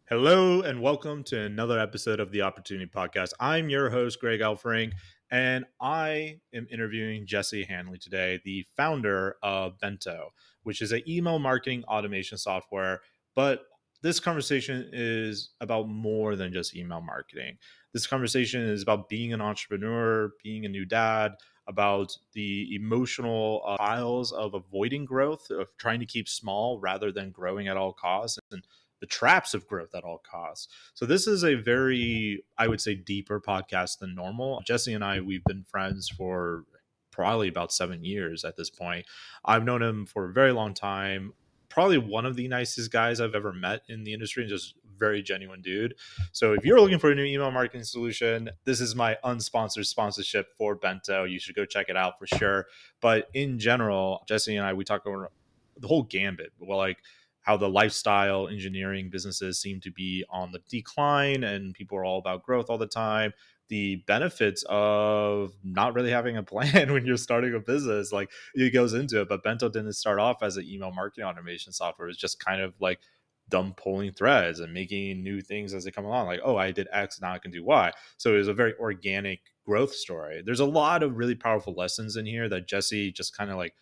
Hello and welcome to another episode of the Opportunity Podcast. I'm your host, Greg Elfring, and I am interviewing Jesse Hanley today, the founder of Bento, which is an email marketing automation software. But this conversation is about more than just email marketing. This conversation is about being an entrepreneur, being a new dad, about the emotional files of avoiding growth, of trying to keep small rather than growing at all costs, and the traps of growth at all costs. So this is a very, I would say, deeper podcast than normal. Jesse and I, we've been friends for probably about 7 years at this point. I've known him for a very long time. Probably one of the nicest guys I've ever met in the industry, and just very genuine dude. So if you're looking for a new email marketing solution, this is my unsponsored sponsorship for Bento. You should go check it out for sure. But in general, Jesse and I, we talk over the whole gambit. Well, like how the lifestyle engineering businesses seem to be on the decline and people are all about growth all the time. The benefits of not really having a plan when you're starting a business, like it goes into it. But Bento didn't start off as an email marketing automation software. It's just kind of like dumb pulling threads and making new things as they come along. Like, oh, I did X, now I can do Y. So it was a very organic growth story. There's a lot of really powerful lessons in here that Jesse just kind of like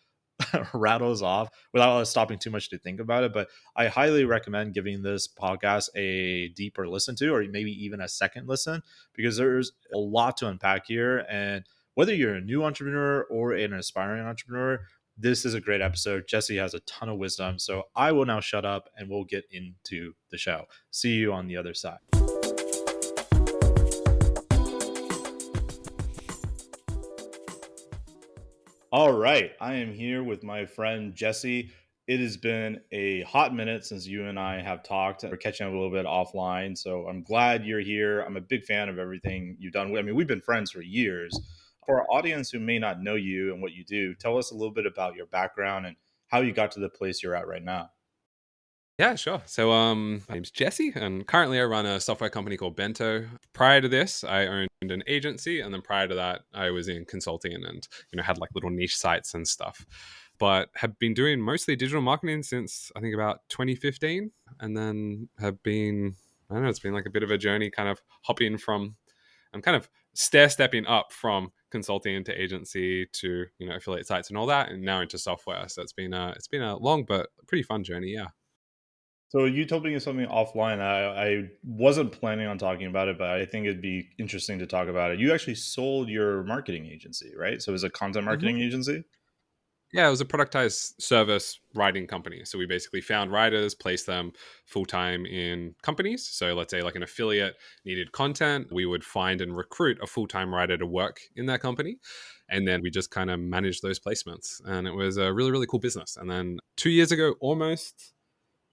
rattles off without us stopping too much to think about it. But I highly recommend giving this podcast a deeper listen to, or maybe even a second listen, because there's a lot to unpack here. And whether you're a new entrepreneur or an aspiring entrepreneur, this is a great episode. Jesse has a ton of wisdom. So I will now shut up and we'll get into the show. See you on the other side. All right. I am here with my friend Jesse. It has been a hot minute since you and I have talked. We're catching up a little bit offline. So I'm glad you're here. I'm a big fan of everything you've done. I mean, we've been friends for years. For our audience who may not know you and what you do, tell us a little bit about your background and how you got to the place you're at right now. Yeah, sure. So, my name's Jesse, and currently I run a software company called Bento. Prior to this, I owned an agency, and then prior to that, I was in consulting and had like little niche sites and stuff. But have been doing mostly digital marketing since I think about 2015, and then have been I don't know, it's been like a bit of a journey, kind of hopping from I'm kind of stair stepping up from consulting into agency to affiliate sites and all that, and now into software. So it's been a long but pretty fun journey. Yeah. So you told me something offline. I wasn't planning on talking about it, but I think it'd be interesting to talk about it. You actually sold your marketing agency, right? So it was a content marketing agency? Yeah, it was a productized service writing company. So we basically found writers, placed them full time in companies. So let's say like an affiliate needed content, we would find and recruit a full time writer to work in that company. And then we just kind of managed those placements. And it was a really, really cool business. And then 2 years ago, almost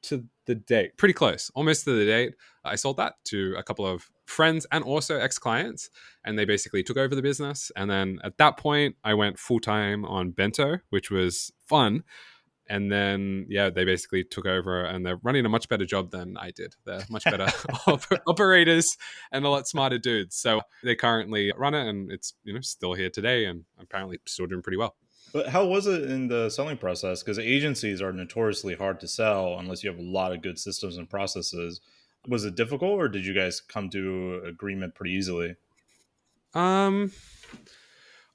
to the date, pretty close, almost to the date, I sold that to a couple of friends and also ex-clients, and they basically took over the business. And then at that point, I went full-time on Bento, which was fun. And then, yeah, they basically took over and they're running a much better job than I did. They're much better operators and a lot smarter dudes. So they currently run it, and it's, still here today and apparently still doing pretty well. But how was it in the selling process? Because agencies are notoriously hard to sell unless you have a lot of good systems and processes. Was it difficult, or did you guys come to agreement pretty easily? Um,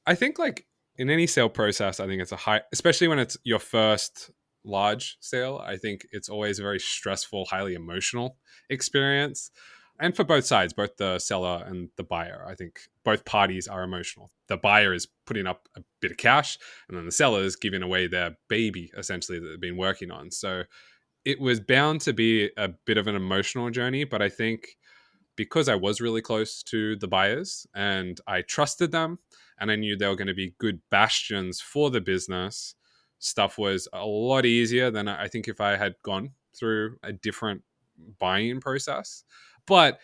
I think like in any sale process, I think it's a high, especially when it's your first large sale. I think it's always a very stressful, highly emotional experience. And for both sides, both the seller and the buyer, I think both parties are emotional. The buyer is putting up a bit of cash, and then the seller is giving away their baby, essentially, that they've been working on. So it was bound to be a bit of an emotional journey. But I think because I was really close to the buyers and I trusted them and I knew they were going to be good bastions for the business, stuff was a lot easier than I think if I had gone through a different buying process. But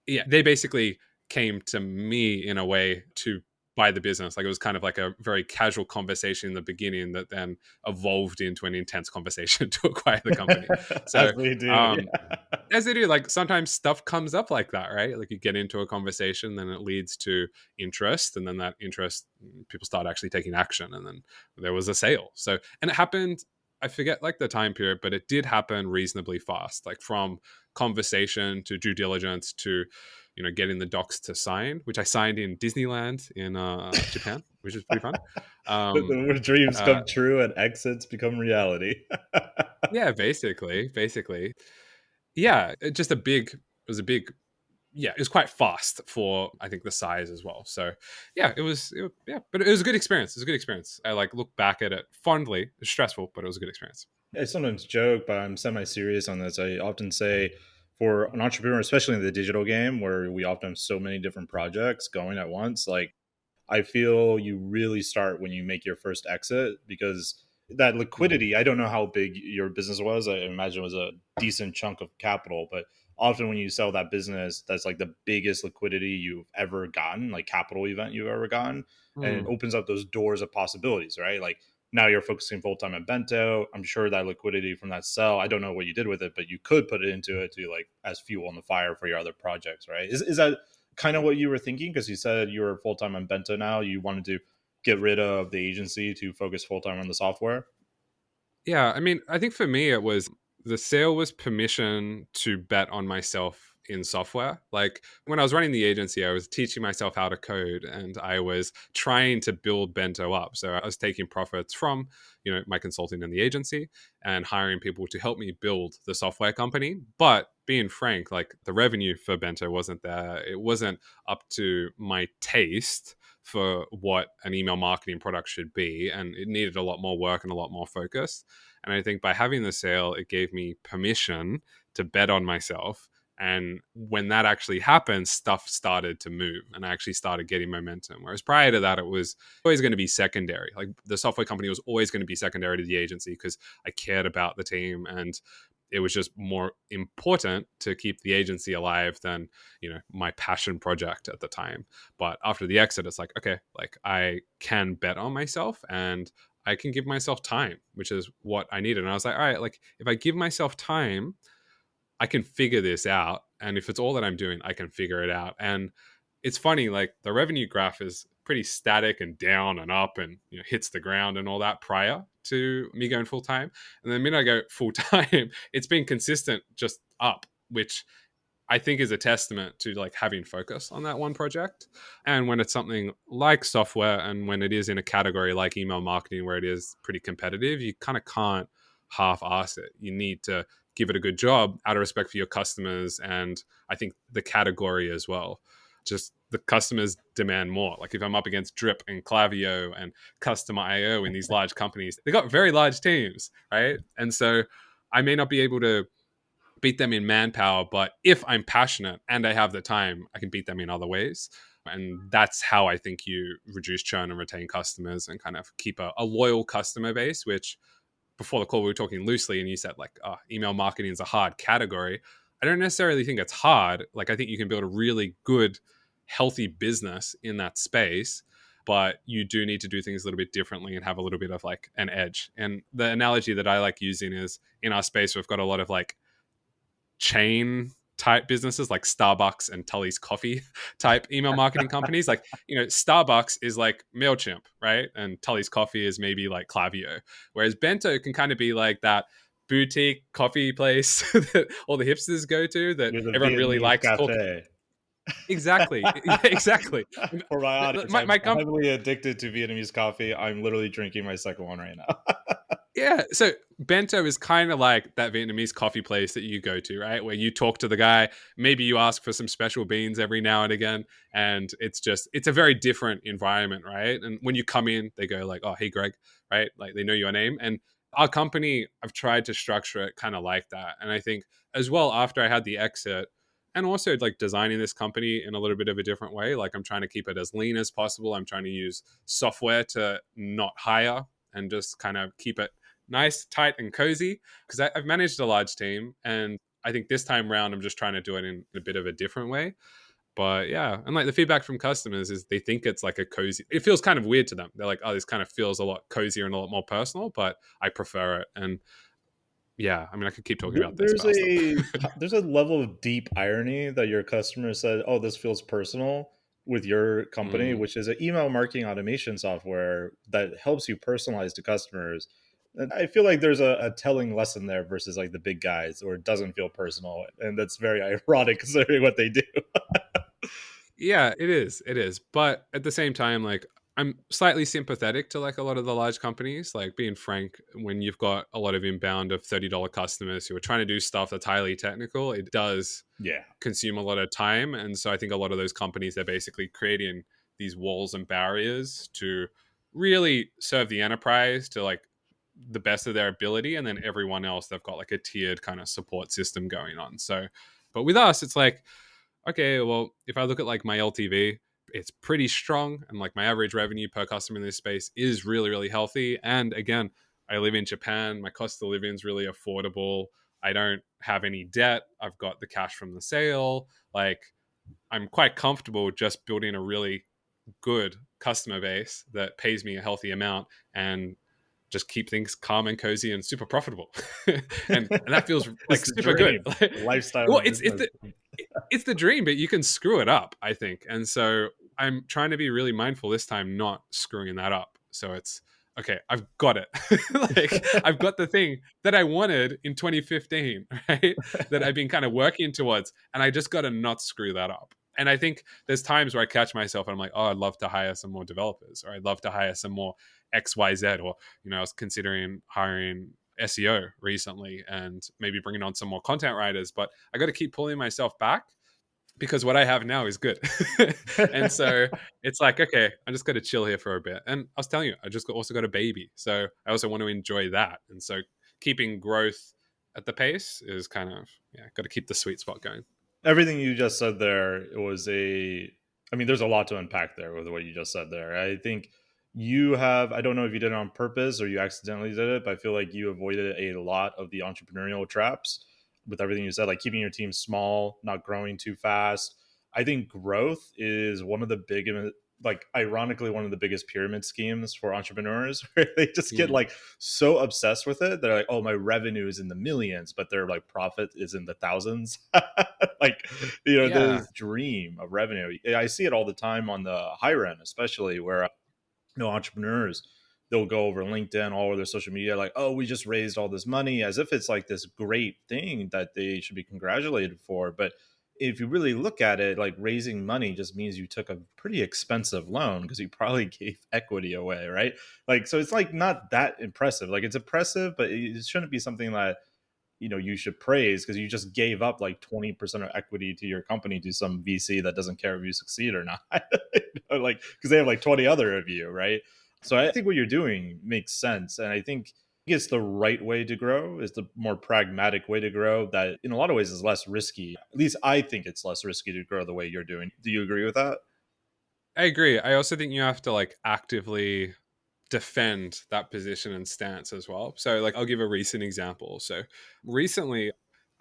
yeah, they basically came to me in a way to buy the business. Like it was kind of like a very casual conversation in the beginning that then evolved into an intense conversation to acquire the company. So As they do. Yeah. as they do, like sometimes stuff comes up like that, right? Like you get into a conversation, then it leads to interest, and then that interest, people start actually taking action, and then there was a sale. So, and it happened I forget like the time period, but it did happen reasonably fast, like from conversation to due diligence to, getting the docs to sign, which I signed in Disneyland in Japan, which is pretty fun. Um, Where dreams uh, come true and exits become reality. yeah, basically, yeah, it was a big, yeah, it was quite fast for I think the size as well. So yeah, yeah, but it was a good experience. It was a good experience. I like look back at it fondly. It was stressful, but it was a good experience. I sometimes joke, but I'm semi-serious on this. I often say, for an entrepreneur, especially in the digital game, where we often have so many different projects going at once, like I feel you really start when you make your first exit, because that Mm. liquidity, I don't know how big your business was. I imagine it was a decent chunk of capital, but often when you sell that business, that's like the biggest liquidity you've ever gotten, like capital event you've ever gotten. And it Mm. opens up those doors of possibilities, right? Like now you're focusing full time on Bento. I'm sure that liquidity from that sell, I don't know what you did with it, but you could put it into it to like as fuel on the fire for your other projects, right? Is that kind of what you were thinking? Because you said you were full time on Bento now. You wanted to get rid of the agency to focus full time on the software. Yeah, I mean, I think for me, it was the sale was permission to bet on myself in software. Like when I was running the agency, I was teaching myself how to code and I was trying to build Bento up. So I was taking profits from, my consulting in the agency and hiring people to help me build the software company. But being frank, like the revenue for Bento wasn't there. It wasn't up to my taste for what an email marketing product should be. And it needed a lot more work and a lot more focus. And I think by having the sale, it gave me permission to bet on myself. And when that actually happened, stuff started to move and I actually started getting momentum. Whereas prior to that, it was always going to be secondary. Like the software company was always going to be secondary to the agency because I cared about the team and it was just more important to keep the agency alive than my passion project at the time. But after the exit, it's like, okay, like I can bet on myself and I can give myself time, which is what I needed. And I was like, all right, like if I give myself time, I can figure this out. And if it's all that I'm doing, I can figure it out. And it's funny, like the revenue graph is pretty static and down and up and hits the ground and all that prior to me going full time. And the minute I go full time, it's been consistent just up, which I think is a testament to like having focus on that one project. And when it's something like software and when it is in a category like email marketing where it is pretty competitive, you kind of can't half ass it. You need to give it a good job out of respect for your customers and I think the category as well. Just the customers demand more. Like if I'm up against Drip and Klaviyo and Customer IO in these large companies, they got very large teams, right? And so I may not be able to beat them in manpower, but if I'm passionate and I have the time, I can beat them in other ways. And that's how I think you reduce churn and retain customers and kind of keep a loyal customer base, which before the call we were talking loosely and you said like email marketing is a hard category. I don't necessarily think it's hard. Like I think you can build a really good, healthy business in that space, but you do need to do things a little bit differently and have a little bit of like an edge. And the analogy that I like using is in our space, we've got a lot of like chain type businesses like Starbucks and Tully's Coffee type email marketing companies. Like, Starbucks is like MailChimp, right? And Tully's Coffee is maybe like Klaviyo. Whereas Bento can kind of be like that boutique coffee place that all the hipsters go to that You're the everyone really Vietnamese likes talking. cafe. Exactly. Yeah, exactly. For my audience, My, I'm my comp- heavily addicted to Vietnamese coffee. I'm literally drinking my second one right now. Yeah. So Bento is kind of like that Vietnamese coffee place that you go to, right? Where you talk to the guy, maybe you ask for some special beans every now and again. And it's a very different environment, right? And when you come in, they go like, oh, hey, Greg, right? Like they know your name. And our company, I've tried to structure it kind of like that. And I think as well, after I had the exit, and also like designing this company in a little bit of a different way, like I'm trying to keep it as lean as possible. I'm trying to use software to not hire and just kind of keep it nice, tight, and cozy because I've managed a large team. And I think this time around, I'm just trying to do it in a bit of a different way. But yeah, and like the feedback from customers is they think it's like a cozy, it feels kind of weird to them. They're like, oh, this kind of feels a lot cozier and a lot more personal, but I prefer it. And yeah, I mean, I could keep talking about this, but There's I'll stop. a level of deep irony that your customer said, "Oh, this feels personal," with your company, Mm, which is an email marketing automation software that helps you personalize to customers. And I feel like there's a telling lesson there versus like the big guys, or it doesn't feel personal, and that's very ironic considering what they do. Yeah, it is. It is. But at the same time, like I'm slightly sympathetic to like a lot of the large companies. Like being frank, when you've got a lot of inbound of $30 customers who are trying to do stuff that's highly technical, it does Yeah, consume a lot of time. And so I think a lot of those companies, they're basically creating these walls and barriers to really serve the enterprise to like the best of their ability. And then everyone else, they've got like a tiered kind of support system going on. So, but with us, it's like, okay, well, if I look at like my LTV, it's pretty strong. And like my average revenue per customer in this space is really, really healthy. And again, I live in Japan. My cost of living is really affordable. I don't have any debt. I've got the cash from the sale. Like I'm quite comfortable just building a really good customer base that pays me a healthy amount and just keep things calm and cozy and super profitable. And that feels it's like the super good. dream, lifestyle Well, of business. it's the dream, but you can screw it up, I think. And so I'm trying to be really mindful this time, not screwing that up. So it's okay, I've got it. Like I've got the thing that I wanted in 2015, right? That I've been kind of working towards. And I just got to not screw that up. And I think there's times where I catch myself and I'm like, oh, I'd love to hire some more developers, or I'd love to hire some more XYZ, or, I was considering hiring SEO recently and maybe bringing on some more content writers, but I got to keep pulling myself back because what I have now is good. And so it's like, okay, I just got to chill here for a bit. And I was telling you, I just also got a baby. So I also want to enjoy that. And so keeping growth at the pace is kind of, yeah, got to keep the sweet spot going. Everything you just said there was I mean, there's a lot to unpack there with what you just said there. I think you have, I don't know if you did it on purpose or you accidentally did it, but I feel like you avoided a lot of the entrepreneurial traps with everything you said, like keeping your team small, not growing too fast. I think growth is one of the big, like ironically, one of the biggest pyramid schemes for entrepreneurs where they just get Mm. like so obsessed with it. They're like, oh, my revenue is in the millions, but their like profit is in the thousands. Like, Yeah. this dream of revenue. I see it all the time on the higher end, especially where entrepreneurs, they'll go over LinkedIn, all over their social media, like, oh, we just raised all this money, as if it's like this great thing that they should be congratulated for. But if you really look at it, like raising money just means you took a pretty expensive loan because you probably gave equity away, right? Like, so it's like not that impressive. Like, it's impressive, but it shouldn't be something that you should praise, because you just gave up like 20% of equity to your company to some VC that doesn't care if you succeed or not. Like, because they have like 20 other of you, right? So I think what you're doing makes sense, and I think it's the right way to grow, is the more pragmatic way to grow, that in a lot of ways is less risky. At least I think it's less risky to grow the way you're doing. Do you agree with that? I agree. I also think you have to like actively defend that position and stance as well. So, like, I'll give a recent example. So, recently,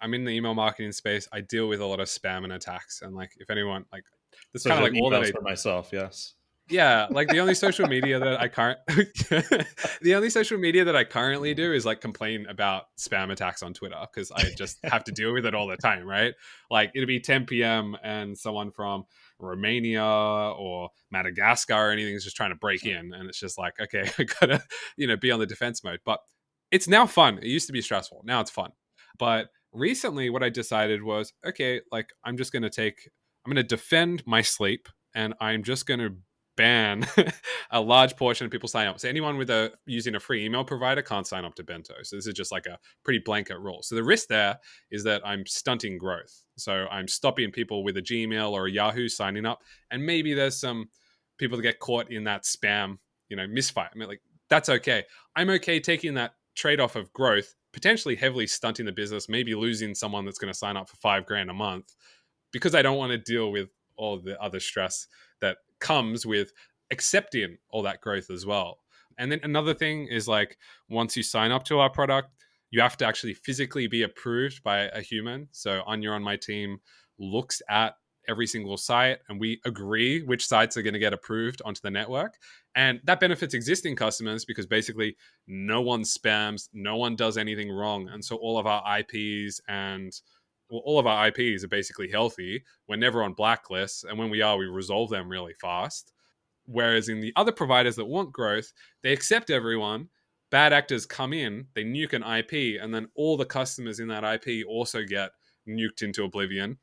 I'm in the email marketing space. I deal with a lot of spam and attacks. And, like, if anyone, like, that's kind Such of as like all that emails I, for myself, yes. yeah, like the only social media that I can't, the only social media that I currently do is like complain about spam attacks on Twitter because I just have to deal with it all the time, right? Like it'll be 10 p.m. and someone from Romania or Madagascar or anything is just trying to break in. And it's just like, okay, I gotta, be on the defense mode. But it's now fun. It used to be stressful. Now it's fun. But recently, what I decided was, okay, like I'm going to defend my sleep and I'm just going to ban a large portion of people sign up. So anyone with using a free email provider can't sign up to Bento. So this is just like a pretty blanket rule. So the risk there is that I'm stunting growth. So I'm stopping people with a Gmail or a Yahoo signing up, and maybe there's some people that get caught in that spam, misfire. I mean, like that's okay. I'm okay taking that trade-off of growth, potentially heavily stunting the business, maybe losing someone that's going to sign up for $5,000 a month, because I don't want to deal with all the other stress that comes with accepting all that growth as well. And then another thing is like once you sign up to our product, you have to actually physically be approved by a human. So Anya on my team looks at every single site and we agree which sites are going to get approved onto the network. And that benefits existing customers because basically no one spams, no one does anything wrong. And so all of our IPs and all of our IPs are basically healthy. We're never on blacklists. And when we are, we resolve them really fast. Whereas in the other providers that want growth, they accept everyone, bad actors come in, they nuke an IP, and then all the customers in that IP also get nuked into oblivion.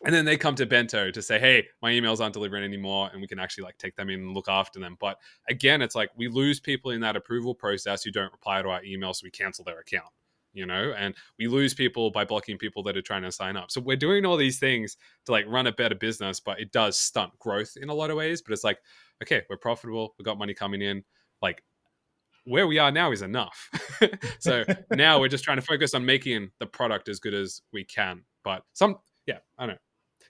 And then they come to Bento to say, hey, my emails aren't delivering anymore, and we can actually like take them in and look after them. But again, it's like we lose people in that approval process who don't reply to our emails, so we cancel their account, and we lose people by blocking people that are trying to sign up. So we're doing all these things to like run a better business, but it does stunt growth in a lot of ways. But it's like, okay, we're profitable, we've got money coming in. Like where we are now is enough. So now we're just trying to focus on making the product as good as we can. But yeah, I don't know.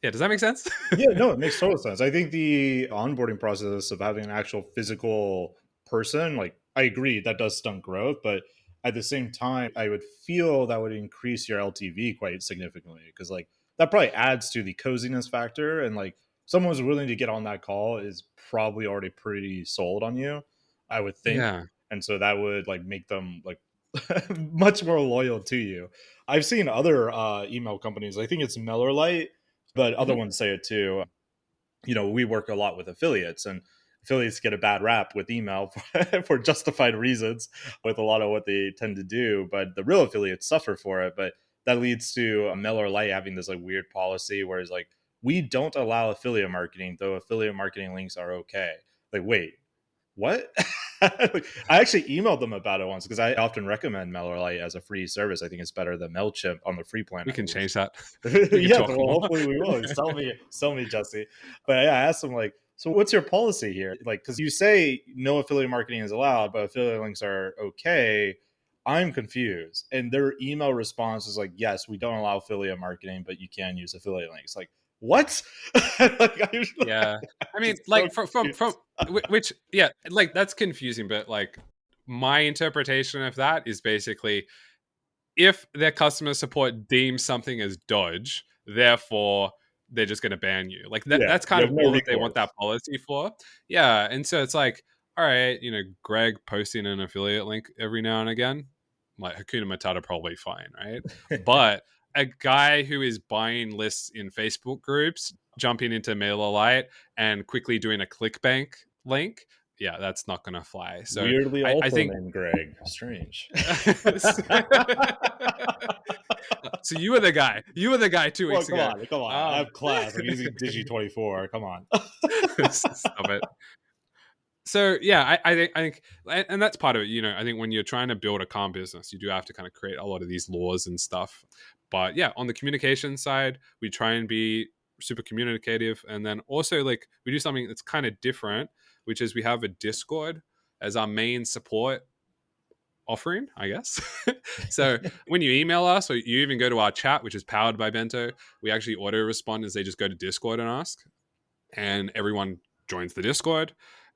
Yeah, does that make sense? Yeah, no, it makes total sense. I think the onboarding process of having an actual physical person, like I agree, that does stunt growth, but at the same time, I would feel that would increase your LTV quite significantly because like that probably adds to the coziness factor, and like someone who's willing to get on that call is probably already pretty sold on you, I would think. Yeah. And so that would like make them like much more loyal to you. I've seen other email companies. I think it's MailerLite, but other Mhm. ones say it too. We work a lot with affiliates, and affiliates get a bad rap with email for justified reasons with a lot of what they tend to do, but the real affiliates suffer for it. But that leads to a Miller Lite having this like weird policy where it's like, we don't allow affiliate marketing, though affiliate marketing links are okay. Like, wait, what? I actually emailed them about it once because I often recommend MailerLite as a free service. I think it's better than MailChimp on the free plan, We at can least. change that. We can Yeah, talk well, more. hopefully we will. Sell me, Jesse. But yeah, I asked them like, so what's your policy here? Like, because you say no affiliate marketing is allowed, but affiliate links are okay. I'm confused. And their email response is like, yes, we don't allow affiliate marketing, but you can use affiliate links. Like, what? Like, Yeah. I I'm mean, just so like from confused. which yeah, like that's confusing, but like my interpretation of that is basically if their customer support deems something as dodge, therefore they're just going to ban you. Like Yeah, that's you kind have of no all that they want recourse. that policy for. Yeah, and so it's like, all right, Greg posting an affiliate link every now and again, like Hakuna Matata probably fine, right? But a guy who is buying lists in Facebook groups, jumping into MailerLite and quickly doing a ClickBank link, yeah, that's not going to fly. So Weirdly I also think named Greg. Strange. so you were the guy. You were the guy 2 weeks Well, come ago. on, come on. I Um, have class. I'm using Digi24. Come on. stop it. So yeah, I think, and that's part of it. I think when you're trying to build a calm business, you do have to kind of create a lot of these laws and stuff. But yeah, on the communication side, we try and be super communicative, and then also like we do something that's kind of different, which is we have a Discord as our main support offering, I guess. So when you email us or you even go to our chat, which is powered by Bento, we actually auto respond as they just go to Discord and ask, and everyone joins the Discord.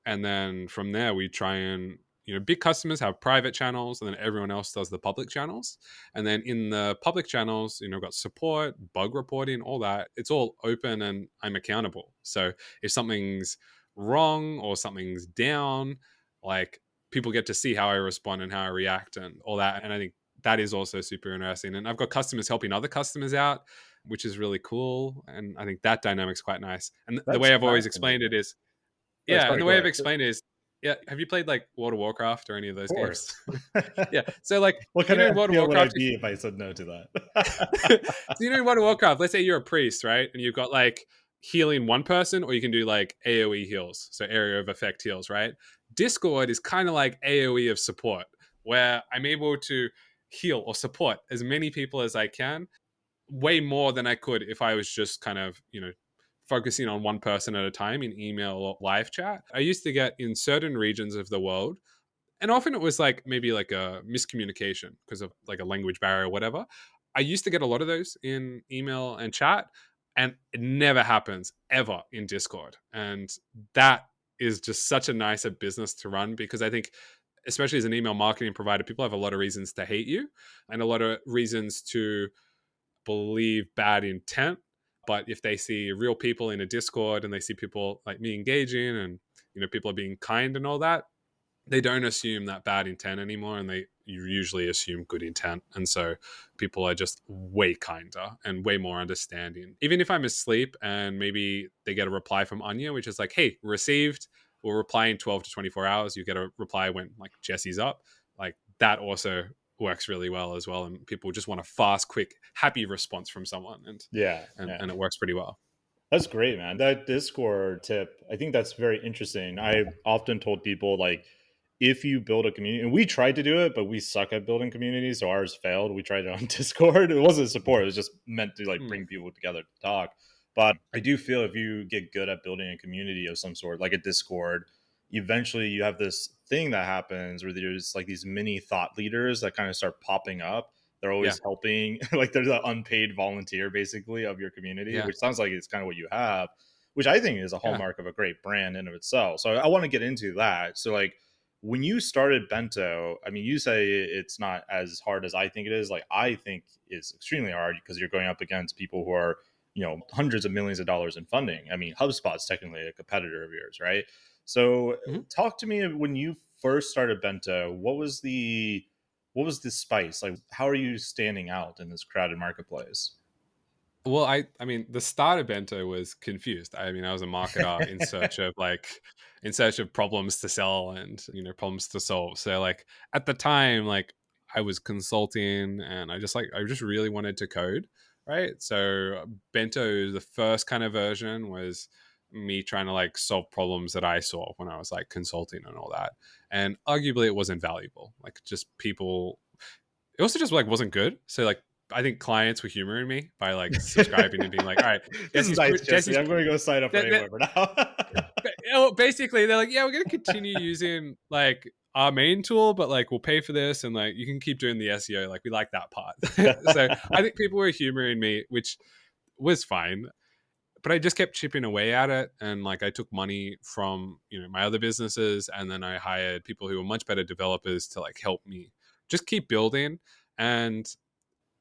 And then from there, we try and big customers have private channels, and then everyone else does the public channels. And then in the public channels, we've got support, bug reporting, all that. It's all open, and I'm accountable. So if something's wrong or something's down, like people get to see how I respond and how I react and all that. And I think that is also super interesting. And I've got customers helping other customers out, which is really cool. And I think that dynamic's quite nice. And the That's way I've always explained it fascinating. is, Oh, yeah, and sorry, the go way I've ahead. explained it is, yeah, have you played like World of Warcraft or any of Of those games? course. Yeah. So like, What kind of in World of FPL would I Warcraft, be if I said no to so that? in World of Warcraft, let's say you're a priest, right? And you've got like healing one person, or you can do like AoE heals, so area of effect heals, right? Discord is kind of like AoE of support, where I'm able to heal or support as many people as I can, way more than I could if I was just kind of, focusing on one person at a time in email or live chat. I used to get in certain regions of the world, and often it was like maybe like a miscommunication because of like a language barrier or whatever. I used to get a lot of those in email and chat, and it never happens ever in Discord. And that is just such a nicer business to run, because I think, especially as an email marketing provider, people have a lot of reasons to hate you and a lot of reasons to believe bad intent. But if they see real people in a Discord and they see people like me engaging, and people are being kind and all that, they don't assume that bad intent anymore, and they usually assume good intent. And so people are just way kinder and way more understanding. Even if I'm asleep and maybe they get a reply from Anya, which is like, hey, received, we'll reply in 12 to 24 hours. You get a reply when like Jesse's up. like that also works really well as well. And people just want a fast, quick, happy response from someone. And, Yeah, and, yeah. and it works pretty well. That's great, man. That Discord tip, I think that's very interesting. I've often told people like if you build a community, and we tried to do it, but we suck at building communities, so ours failed. We tried it on Discord. It wasn't support, it was just meant to like Mm, bring people together to talk. But I do feel if you get good at building a community of some sort, like a Discord, eventually you have this thing that happens where there's like these mini thought leaders that kind of start popping up. They're yeah. always helping. Like there's an unpaid volunteer basically of your community, Yeah. which sounds like it's kind of what you have, which I think is a Yeah. hallmark of a great brand in of itself. So I want to get into that. So like when you started Bento, I mean, you say it's not as hard as I think it is. Like I think it's extremely hard because you're going up against people who are, hundreds of millions of dollars in funding. I mean, HubSpot's technically a competitor of yours, right? So Mhm. talk to me when you first started Bento. What was the spice? Like, how are you standing out in this crowded marketplace? Well, I mean, the start of Bento was confused. I mean, I was a marketer in search of problems to sell and problems to solve. So like at the time, like I was consulting and I just really wanted to code, right? So Bento, the first kind of version was me trying to like solve problems that I saw when I was like consulting and all that. And arguably it wasn't valuable. Like just people it also just like wasn't good. So like I think clients were humoring me by like subscribing and being like, all right, This is nice, Jesse. Jesse's I'm going to go sign up for that, that, anywhere for now. basically they're like, yeah, we're gonna continue using like our main tool, but like we'll pay for this and like you can keep doing the SEO. Like we like that part. So I think people were humoring me, which was fine. But I just kept chipping away at it, and like I took money from my other businesses, and then I hired people who were much better developers to like help me just keep building. And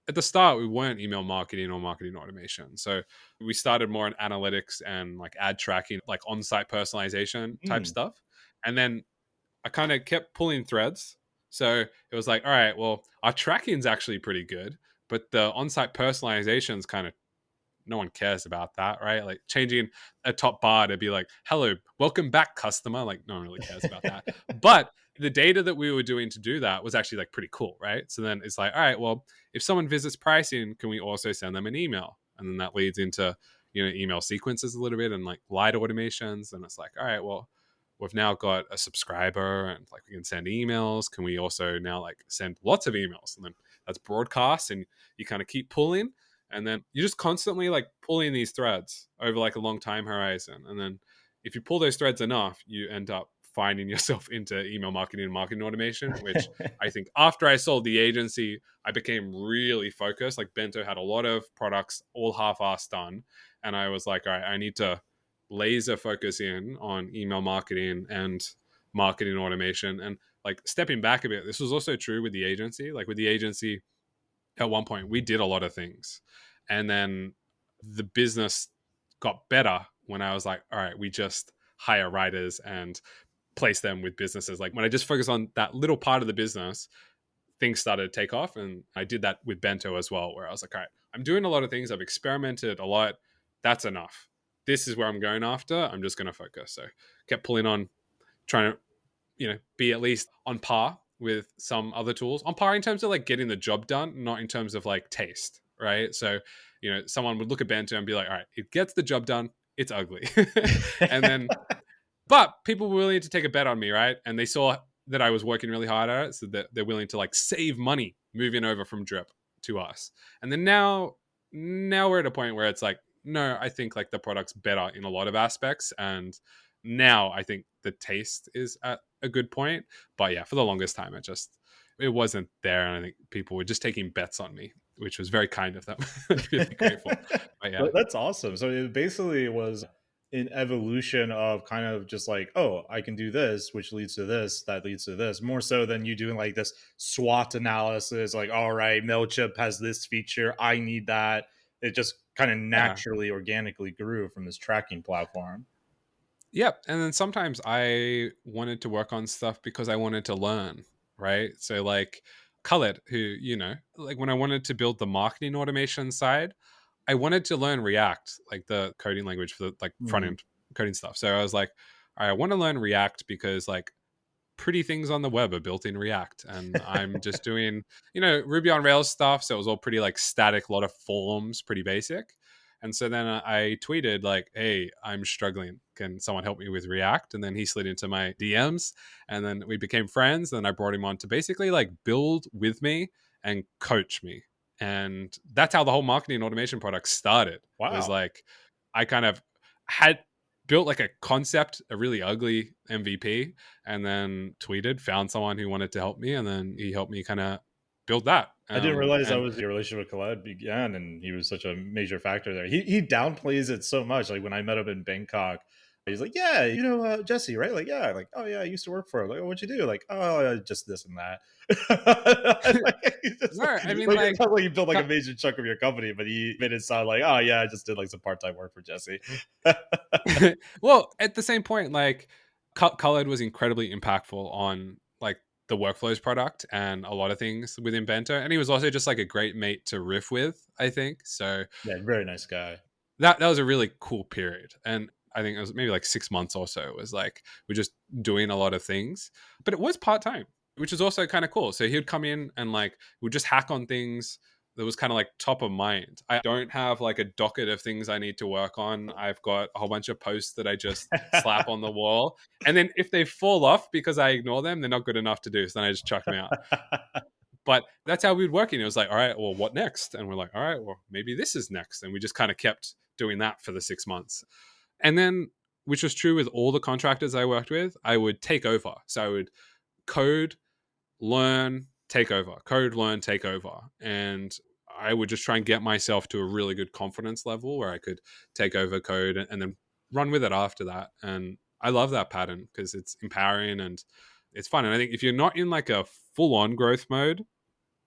at the start, we weren't email marketing or marketing automation, so we started more in analytics and like ad tracking, like on-site personalization type Hmm. stuff. And then I kind of kept pulling threads. So it was like, all right, well, our tracking's actually pretty good, but the on-site personalization's kind of no one cares about that, right? Like changing a top bar to be like, hello, welcome back, customer. Like, no one really cares about that. But the data that we were doing to do that was actually like pretty cool, right? So then it's like, all right, well, if someone visits pricing, can we also send them an email? And then that leads into, email sequences a little bit and like light automations. And it's like, all right, well, we've now got a subscriber and like we can send emails. Can we also now like send lots of emails? And then that's broadcast and you kind of keep pulling and then you're just constantly like pulling these threads over like a long time horizon. And then if you pull those threads enough, you end up finding yourself into email marketing and marketing automation, which I think after I sold the agency, I became really focused. Like Bento had a lot of products all half-assed done. And I was like, all right, I need to laser focus in on email marketing and marketing automation. And like stepping back a bit, this was also true with the agency. Like with the agency, at one point we did a lot of things and then the business got better when I was like, all right, we just hire writers and place them with businesses. Like when I just focused on that little part of the business, things started to take off. And I did that with Bento as well, where I was like, all right, I'm doing a lot of things, I've experimented a lot, that's enough, this is where I'm going after, I'm just going to focus. So kept pulling on, trying to be at least on par with some other tools, on par in terms of like getting the job done, not in terms of like taste, right? So someone would look at Bento and be like, all right, it gets the job done, it's ugly. And then but people were willing to take a bet on me, right? And they saw that I was working really hard at it, so that they're willing to like save money moving over from drip to us. And then now we're at a point where it's like, no, I think like the product's better in a lot of aspects, and now I think the taste is at a good point. But yeah, for the longest time, it wasn't there, and I think people were just taking bets on me, which was very kind of them. Really grateful. But yeah, That's awesome. So it basically was an evolution of kind of just like, oh, I can do this, which leads to this, that leads to this, more so than you doing like this SWOT analysis, like, all right, MailChimp has this feature, I need that. It just kind of yeah. naturally, organically grew from this tracking platform. Yep. And then sometimes I wanted to work on stuff because I wanted to learn, right? So like Khaled, who, like when I wanted to build the marketing automation side, I wanted to learn React, like the coding language for the like front Mhm. end coding stuff. So I was like, all right, I want to learn React because like pretty things on the web are built in React, and I'm just doing, Ruby on Rails stuff. So it was all pretty like static, a lot of forms, pretty basic. And so then I tweeted like, "Hey, I'm struggling. Can someone help me with React?" And then he slid into my DMs, and then we became friends. And I brought him on to basically like build with me and coach me. And that's how the whole marketing automation product started. Was Wow. like, I kind of had built like a concept, a really ugly MVP, and then tweeted, found someone who wanted to help me, and then he helped me kind of build that. I didn't realize that And was your relationship with Khaled began, and he was such a major factor there. He downplays it so much. Like when I met him in Bangkok, he's like, "Yeah, Jesse, right? Like, yeah, like, oh yeah, I used to work for him. Like, oh, what'd you do? Like, oh, just this and that." Like, he's just no, I mean like it like, sounds like he built like a major chunk of your company, but he made it sound like, oh yeah, I just did like some part time work for Jesse. well, at the same point, like Khaled was incredibly impactful on like the workflows product and a lot of things within Bento, and he was also just like a great mate to riff with, I think. So Yeah, very nice guy. that was a really cool period. And I think it was maybe like 6 months or so. It was like we're just doing a lot of things, but it was part time, which is also kind of cool. So he would come in and like we'd just hack on things that was kind of like top of mind. I don't have like a docket of things I need to work on. I've got a whole bunch of posts that I just slap on the wall. And then if they fall off because I ignore them, they're not good enough to do. So then I just chuck them out. But that's how we would work. And it was like, all right, well, what next? And we're like, all right, well, maybe this is next. And we just kind of kept doing that for the 6 months. And then, which was true with all the contractors I worked with, I would take over. So I would code, learn, take over, code, learn, take over. And I would just try and get myself to a really good confidence level where I could take over code and then run with it after that. And I love that pattern because it's empowering and it's fun. And I think if you're not in like a full on growth mode,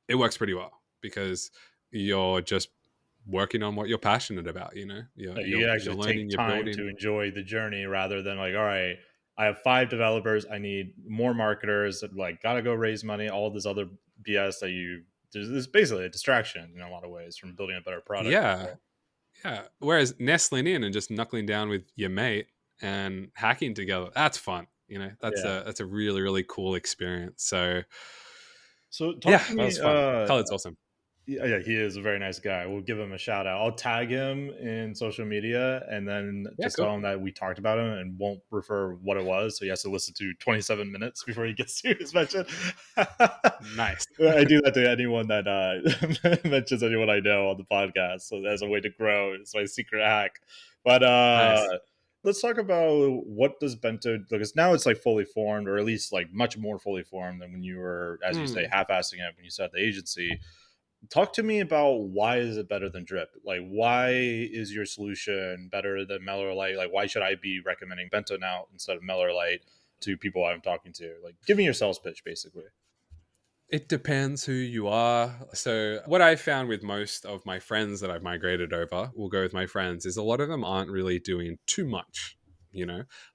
it works pretty well because you're just working on what you're passionate about. You're, Like, you you're, can you're actually learning, take you're time building. to enjoy the journey rather than like, all right, I have 5 developers, I need more marketers, like gotta go raise money, all this other BS that you there's basically a distraction in a lot of ways from building a better product. Yeah. Yeah. Whereas nestling in and just knuckling down with your mate and hacking together, that's fun. That's Yeah. a really, really cool experience. So So talk yeah, to that me. was fun. Khaled's awesome. Yeah, he is a very nice guy. We'll give him a shout out. I'll tag him in social media and then Yeah, just tell cool. him that we talked about him and won't refer what it was. So he has to listen to 27 minutes before he gets to his mention. Nice. I do that to anyone that mentions anyone I know on the podcast. So as a way to grow, it's my secret hack. But Nice. let's talk about what does Bento, because now it's like fully formed, or at least like much more fully formed than when you were, as you say, Hmm. half-assing it when you started the agency. Talk to me about why is it better than Drip? Like, why is your solution better than MailerLite? Like, why should I be recommending Bento now instead of MailerLite to people I'm talking to? Like, give me your sales pitch, basically. It depends who you are. So, what I found with most of my friends that I've migrated over, we'll go with my friends, is a lot of them aren't really doing too much.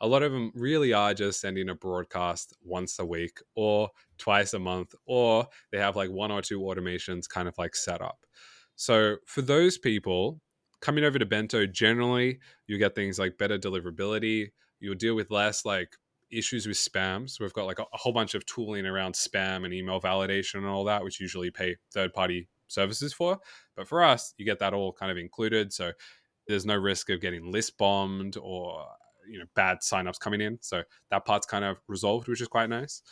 A lot of them really are just sending a broadcast once a week or twice a month, or they have like one or two automations kind of like set up. So, for those people, coming over to Bento, generally, you get things like better deliverability. You'll deal with less like issues with spam. So we've got like a whole bunch of tooling around spam and email validation and all that, which usually pay third party services for. But for us, you get that all kind of included. So there's no risk of getting list bombed or bad signups coming in. So that part's kind of resolved, which is quite nice.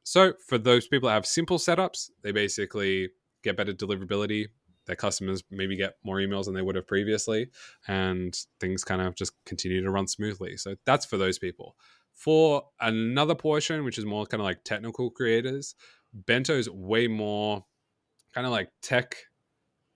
So for those people that have simple setups, they basically get better deliverability. Their customers maybe get more emails than they would have previously, and things kind of just continue to run smoothly. So that's for those people. For another portion, which is more kind of like technical creators, Bento is way more kind of like tech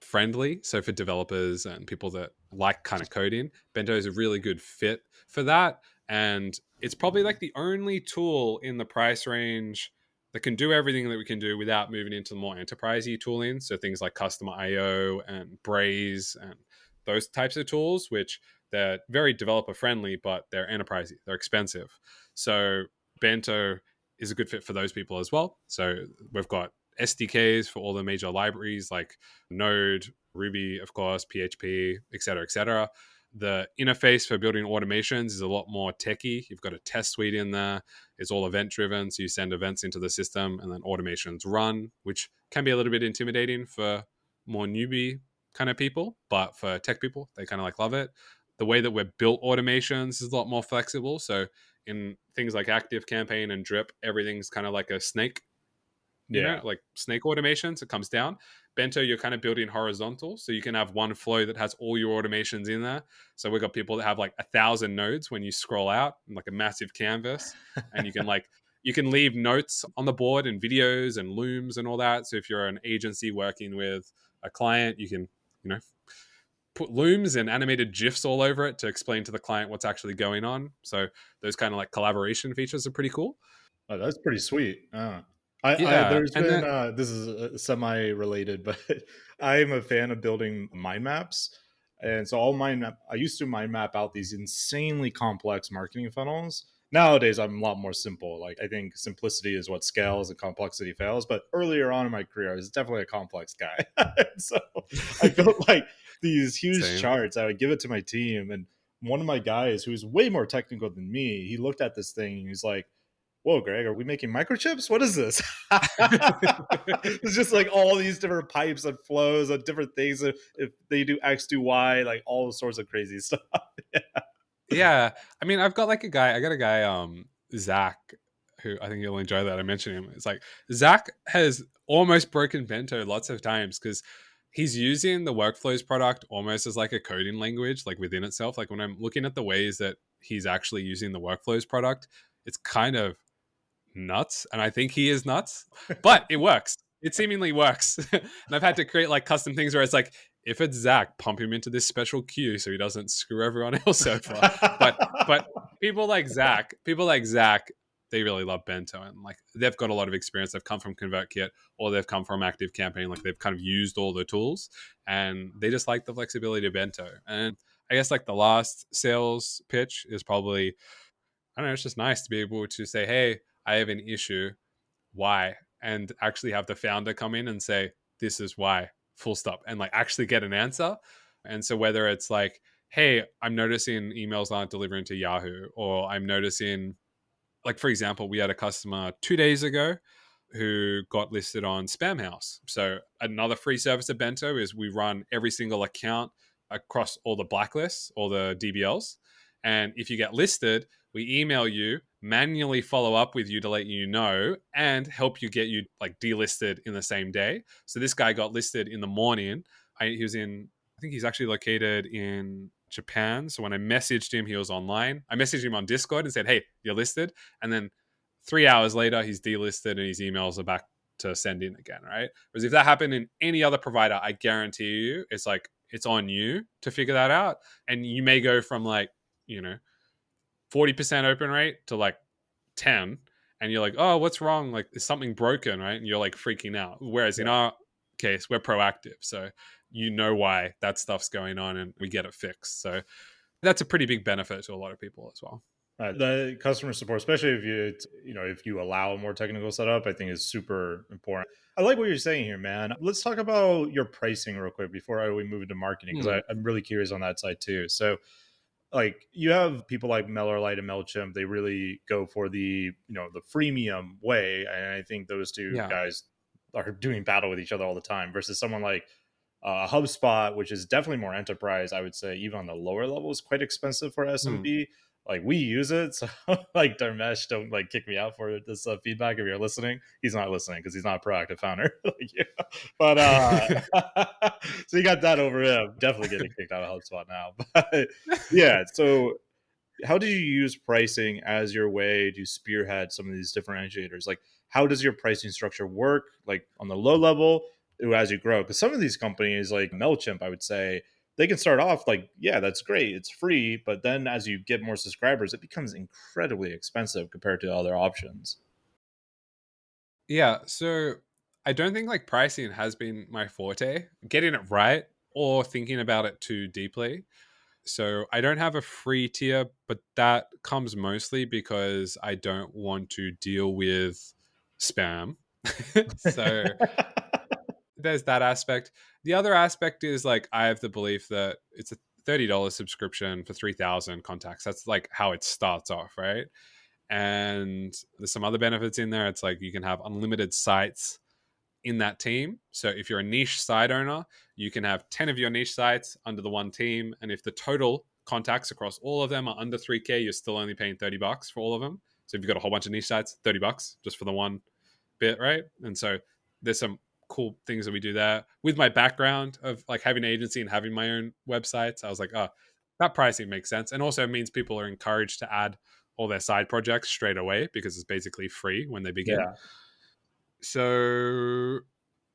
friendly. So for developers and people that like kind of coding, Bento is a really good fit for that. And it's probably like the only tool in the price range that can do everything that we can do without moving into more enterprisey tooling. So things like custom IO and Braze and those types of tools, which they're very developer friendly, but they're enterprisey, they're expensive. So Bento is a good fit for those people as well. So we've got SDKs for all the major libraries like Node, Ruby, of course, PHP, etc., etc. The interface for building automations is a lot more techy. You've got a test suite in there. It's all event driven. So you send events into the system and then automations run, which can be a little bit intimidating for more newbie kind of people. But for tech people, they kind of like love it. The way that we're built automations is a lot more flexible. So in things like Active Campaign and Drip, everything's kind of like a snake, Yeah. like snake automations. It comes down. Bento, you're kind of building horizontal, so you can have one flow that has all your automations in there. So we've got people that have like 1,000 nodes when you scroll out, like a massive canvas, and you can leave notes on the board and videos and looms and all that. So if you're an agency working with a client, you can put looms and animated gifs all over it to explain to the client what's actually going on. So those kind of like collaboration features are pretty cool. Oh, that's pretty sweet. I Yeah, there's and been then this is semi-related, but I'm a fan of building mind maps. And so all mind map, I used to mind map out these insanely complex marketing funnels. Nowadays, I'm a lot more simple. Like I think simplicity is what scales and complexity fails. But earlier on in my career, I was definitely a complex guy. So I built like these huge same. charts. I would give it to my team, and one of my guys who's way more technical than me, he looked at this thing and he's like, whoa, Greg, are we making microchips? What is this? It's just like all these different pipes and flows and different things. If they do X, do Y, like all sorts of crazy stuff. Yeah. Yeah, I mean, I've got like a guy. I got a guy, Zach, who I think you'll enjoy that. I mentioned him. It's like Zach has almost broken Bento lots of times because he's using the workflows product almost as like a coding language, like within itself. Like when I'm looking at the ways that he's actually using the workflows product, it's kind of nuts, and I think he is nuts, but it works. It seemingly works. And I've had to create like custom things where it's like, if it's Zach, pump him into this special queue so he doesn't screw everyone else over. But people like Zach, they really love Bento, and like they've got a lot of experience. They've come from ConvertKit or they've come from Active Campaign. Like they've kind of used all the tools, and they just like the flexibility of Bento. And I guess like the last sales pitch is probably, I don't know, it's just nice to be able to say, hey, I have an issue. Why? And actually have the founder come in and say, this is why, full stop, and like actually get an answer. And so whether it's like, hey, I'm noticing emails aren't delivering to Yahoo, or I'm noticing, like, for example, we had a customer 2 days ago who got listed on Spamhaus. So another free service of Bento is we run every single account across all the blacklists, all the DBLs. And if you get listed, we email you, manually follow up with you to let you know, and help you get you like delisted in the same day. So this guy got listed in the morning. He was in, I think he's actually located in Japan. So when I messaged him, he was online. I messaged him on Discord and said, hey, you're listed. And then 3 hours later, he's delisted and his emails are back to send in again, right? Whereas if that happened in any other provider, I guarantee you, it's like, it's on you to figure that out. And you may go from like, 40% open rate to like 10, and you're like, oh, what's wrong? Like, is something broken, right? And you're like freaking out. Whereas in Yeah. our case, we're proactive. So you know why that stuff's going on and we get it fixed. So that's a pretty big benefit to a lot of people as well. The customer support, especially if if you allow a more technical setup, I think is super important. I like what you're saying here, man. Let's talk about your pricing real quick before we move into marketing, because Hmm. I'm really curious on that side too. So like you have people like MailerLite and MailChimp, they really go for the freemium way. And I think those two Yeah. guys are doing battle with each other all the time versus someone like HubSpot, which is definitely more enterprise. I would say even on the lower levels, quite expensive for Hmm. SMB. Like we use it, so like Dharmesh, don't like kick me out for this feedback if you're listening. He's not listening because he's not a proactive founder like you. But so you got that over him. Definitely getting kicked out of HubSpot now. But yeah, so how do you use pricing as your way to spearhead some of these differentiators? Like, how does your pricing structure work? Like on the low level, as you grow, because some of these companies, like Mailchimp, I would say they can start off like, yeah, that's great, it's free, but then as you get more subscribers, it becomes incredibly expensive compared to other options. Yeah. So I don't think like pricing has been my forte, getting it right or thinking about it too deeply. So I don't have a free tier, but that comes mostly because I don't want to deal with spam. So there's that aspect. The other aspect is like I have the belief that it's a $30 subscription for 3,000 contacts. That's like how it starts off, right? And there's some other benefits in there. It's like you can have unlimited sites in that team. So if you're a niche site owner, you can have 10 of your niche sites under the one team. And if the total contacts across all of them are under 3K, you're still only paying $30 for all of them. So if you've got a whole bunch of niche sites, $30 just for the one bit, right? And so there's some cool things that we do there. With my background of like having an agency and having my own websites, I was like, oh, that pricing makes sense. And also means people are encouraged to add all their side projects straight away because it's basically free when they begin. Yeah. So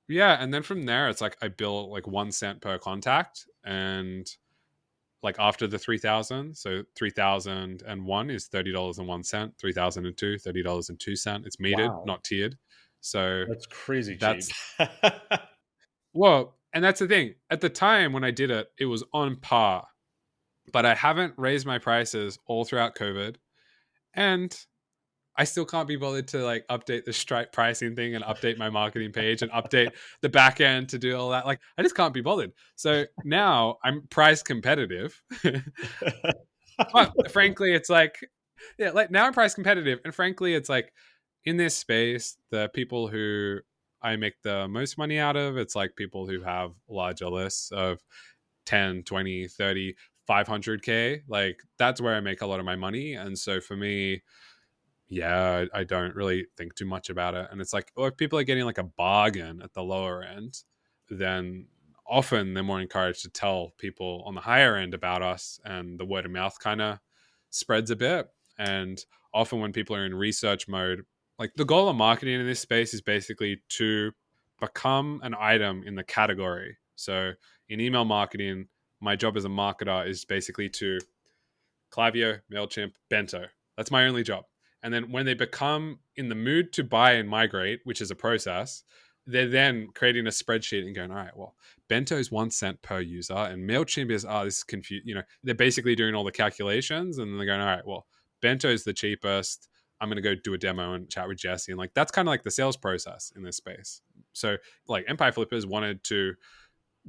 yeah, and then from there it's like I bill like 1 cent per contact, and like after the 3,000, so 3,001 is $30.01, 3,002 $30.02. It's metered, Wow. not tiered. So That's crazy cheap. that's, well, and that's the thing, at the time when I did it, it was on par, but I haven't raised my prices all throughout COVID, and I still can't be bothered to like update the Stripe pricing thing and update my marketing page and update the back end to do all that. Like, I just can't be bothered. So now I'm price competitive. But frankly, it's like, yeah, like now I'm price competitive. And frankly, it's like in this space, the people who I make the most money out of, it's like people who have larger lists of 10, 20, 30, 500K. Like that's where I make a lot of my money. And so for me, yeah, I don't really think too much about it. And it's like, or if people are getting like a bargain at the lower end, then often they're more encouraged to tell people on the higher end about us, and the word of mouth kind of spreads a bit. And often when people are in research mode, like the goal of marketing in this space is basically to become an item in the category. So in email marketing, my job as a marketer is basically to Klaviyo, MailChimp, Bento. That's my only job. And then when they become in the mood to buy and migrate, which is a process, they're then creating a spreadsheet and going, all right, well, Bento is 1 cent per user and MailChimp is, this is confused. You know, they're basically doing all the calculations and they're going, all right, well, Bento is the cheapest. I'm going to go do a demo and chat with Jesse. And like, that's kind of like the sales process in this space. So like Empire Flippers wanted to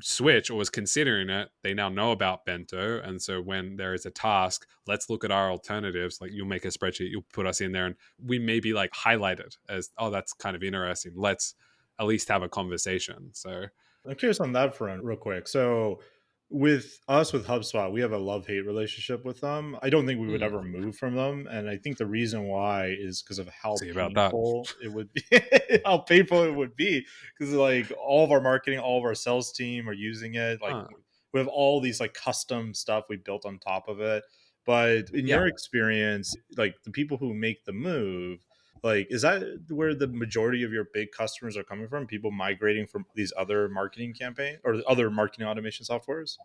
switch or was considering it, they now know about Bento. And so when there is a task, let's look at our alternatives. Like you'll make a spreadsheet, you'll put us in there, and we maybe like highlight it as, oh, that's kind of interesting. Let's at least have a conversation. So I'm curious on that front, real quick. So, with us with HubSpot, we have a love-hate relationship with them. I don't think we would ever move from them, and I think the reason why is because of how see about that. painful it would be. How painful it would be, because like all of our marketing, all of our sales team are using it. Like we have all these like custom stuff we built on top of it. But in Yeah. your experience, like the people who make the move, like, is that where the majority of your big customers are coming from? People migrating from these other marketing campaign or other marketing automation softwares?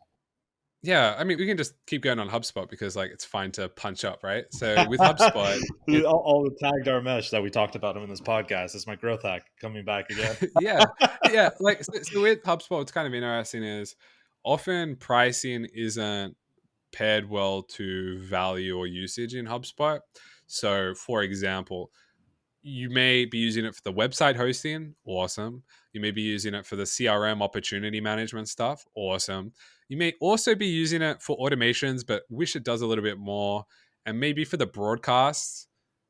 Yeah, I mean, we can just keep going on HubSpot because like it's fine to punch up, right? So with HubSpot, it All the tagged our mesh that we talked about in this podcast. It's my growth hack coming back again. yeah, yeah. Like so with HubSpot, what's kind of interesting is often pricing isn't paired well to value or usage in HubSpot. So, for example, you may be using it for the website hosting, awesome. You may be using it for the CRM opportunity management stuff, awesome. You may also be using it for automations, but wish it does a little bit more. And maybe for the broadcasts,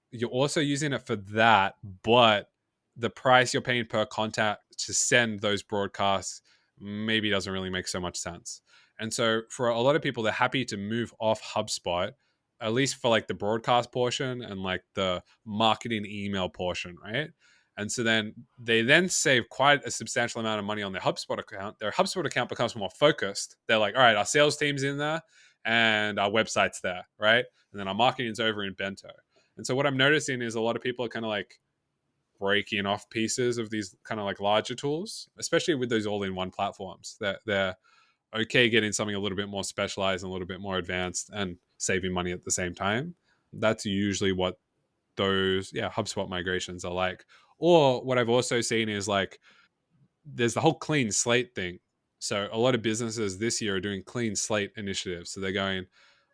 you're also using it for that, but the price you're paying per contact to send those broadcasts maybe doesn't really make so much sense. And so for a lot of people, they're happy to move off HubSpot, at least for like the broadcast portion and like the marketing email portion, right? And so then they then save quite a substantial amount of money on their HubSpot account. Their HubSpot account becomes more focused. They're like, all right, our sales team's in there and our website's there, right? And then our marketing's over in Bento. And so what I'm noticing is a lot of people are kind of like breaking off pieces of these kind of like larger tools, especially with those all-in-one platforms. That they're okay getting something a little bit more specialized and a little bit more advanced and saving money at the same time. That's usually what those HubSpot migrations are like. Or what I've also seen is like there's the whole clean slate thing. So a lot of businesses this year are doing clean slate initiatives. So they're going,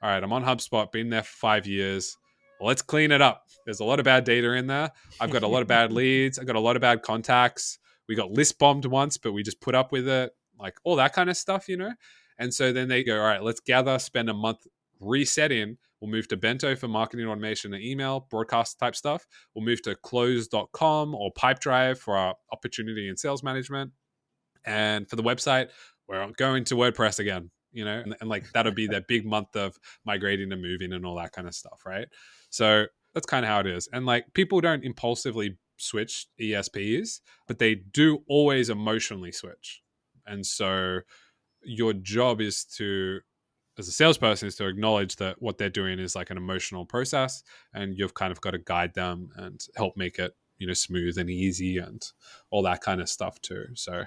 all right, I'm on HubSpot, been there for 5 years. Well, let's clean it up. There's a lot of bad data in there. I've got a lot of bad leads. I've got a lot of bad contacts. We got list bombed once, but we just put up with it. Like all that kind of stuff, you know? And so then they go, all right, let's gather, spend a month resetting. We'll move to Bento for marketing automation and email, broadcast type stuff. We'll move to close.com or Pipedrive for our opportunity and sales management. And for the website, we're going to WordPress again, and like that'll be that big month of migrating and moving and all that kind of stuff, right? So that's kind of how it is. And like people don't impulsively switch ESPs, but they do always emotionally switch. And so your job is to, as a salesperson, is to acknowledge that what they're doing is like an emotional process, and you've kind of got to guide them and help make it smooth and easy and all that kind of stuff too. So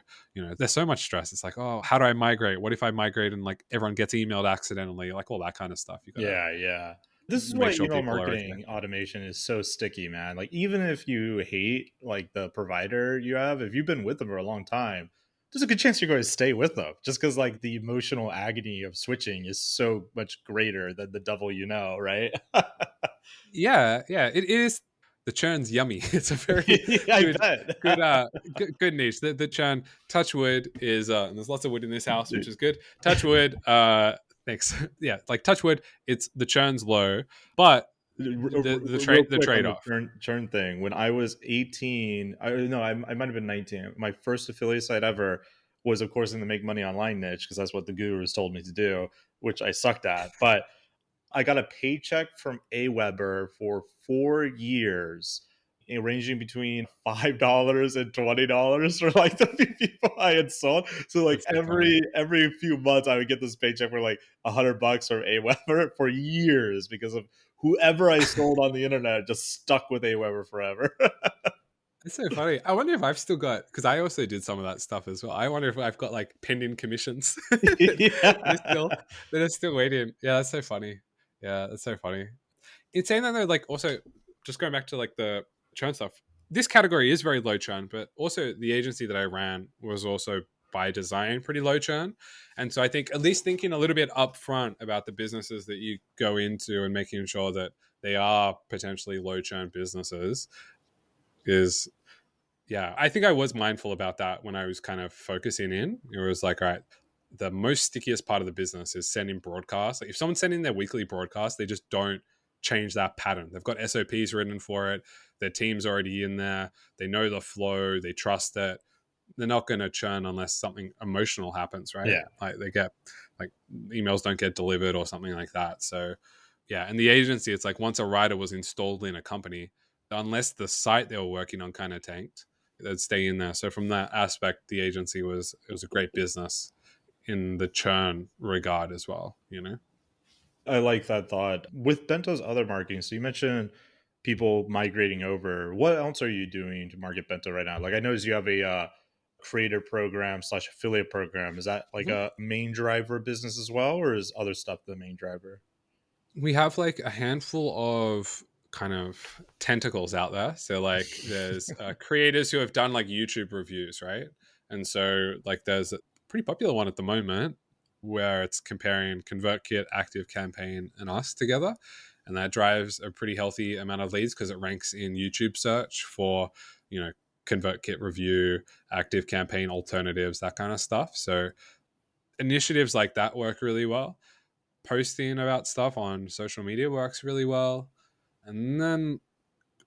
there's so much stress. It's like, oh, how do I migrate? What if I migrate and like everyone gets emailed accidentally? Like all that kind of stuff. You gotta Yeah, yeah. This is make why sure email people are okay. marketing automation is so sticky, man. Like even if you hate like the provider you have, if you've been with them for a long time, there's a good chance you're going to stay with them just because like the emotional agony of switching is so much greater than the devil you know, right? Yeah, it is. The churn's yummy. It's a very I good, bet. good niche. The churn, touch wood, is and there's lots of wood in this house, which is good. Touch wood, thanks. Yeah, like touch wood. It's the churn's low, but Real the quick on trade the off. churn thing. When I was 18, I might have been 19. My first affiliate site ever was, of course, in the make money online niche because that's what the gurus told me to do, which I sucked at. But I got a paycheck from Aweber for 4 years, ranging between $5 and $20 for like the few people I had sold. So like That's so funny. every few months, I would get this paycheck for like $100 from Aweber for years because of whoever I sold on the internet just stuck with Aweber forever. It's so funny. I wonder if I've still got, because I also did some of that stuff as well. I wonder if I've got like pending commissions that are Yeah. still that are still waiting. Yeah, that's so funny. Yeah, that's so funny. It's saying that though, like also just going back to like the churn stuff. This category is very low churn, but also the agency that I ran was also by design pretty low churn. And so I think at least thinking a little bit upfront about the businesses that you go into and making sure that they are potentially low churn businesses is, yeah, I think I was mindful about that when I was kind of focusing in. It was like, all right, the most stickiest part of the business is sending broadcasts. Like if someone's sending their weekly broadcast, they just don't change that pattern. They've got SOPs written for it. Their team's already in there. They know the flow. They trust it. They're not going to churn unless something emotional happens, right? Yeah. Like they get, like emails don't get delivered or something like that. So yeah, and the agency, it's like once a writer was installed in a company, unless the site they were working on kind of tanked, they'd stay in there. So from that aspect, the agency was a great business in the churn regard as well. I like that thought. With Bento's other marketing, so you mentioned people migrating over. What else are you doing to market Bento right now? Like I noticed you have a creator program slash affiliate program. Is that like Mhm. a main driver of business as well, or is other stuff the main driver? We have like a handful of kind of tentacles out there. So like there's creators who have done like YouTube reviews, right? And so like there's a pretty popular one at the moment where it's comparing ConvertKit, Active Campaign, and us together. And that drives a pretty healthy amount of leads because it ranks in YouTube search for, you know, ConvertKit review, Active Campaign alternatives, that kind of stuff. So initiatives like that work really well. Posting about stuff on social media works really well. And then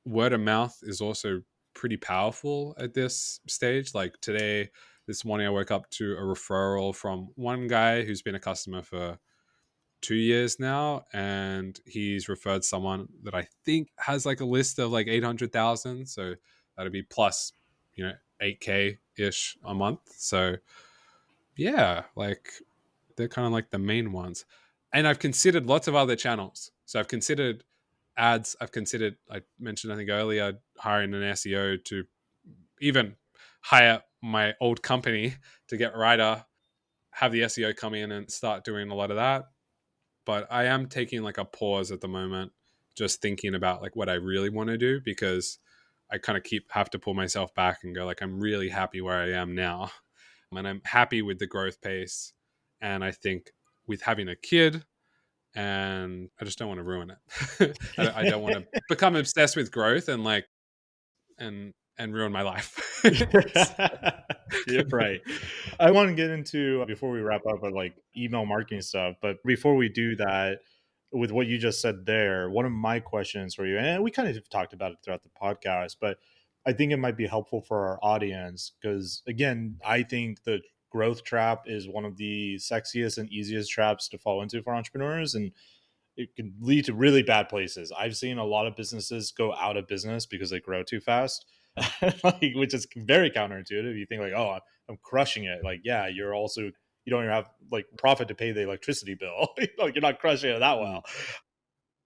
word of mouth is also pretty powerful at this stage. Like today, this morning, I woke up to a referral from one guy who's been a customer for 2 years now, and he's referred someone that I think has like a list of like 800,000. So that'd be plus, 8K ish a month. So yeah, like they're kind of like the main ones. And I've considered lots of other channels. So I've considered ads. I've considered, I mentioned, I think earlier, hiring an SEO to even hire my old company to get writer, have the SEO come in and start doing a lot of that. But I am taking like a pause at the moment, just thinking about like what I really want to do, because I kind of have to pull myself back and go like, I'm really happy where I am now. And I'm happy with the growth pace. And I think with having a kid, and I just don't want to ruin it. I don't want to become obsessed with growth and like and ruin my life. Yeah, right. I want to get into before we wrap up, like email marketing stuff. But before we do that, with what you just said there, one of my questions for you, and we kind of talked about it throughout the podcast, but I think it might be helpful for our audience because, again, I think the growth trap is one of the sexiest and easiest traps to fall into for entrepreneurs. And it can lead to really bad places. I've seen a lot of businesses go out of business because they grow too fast, like, which is very counterintuitive. You think like, oh, I'm crushing it. Like, yeah, you're also you don't even have like profit to pay the electricity bill. Like, you're not crushing it that Mm. well.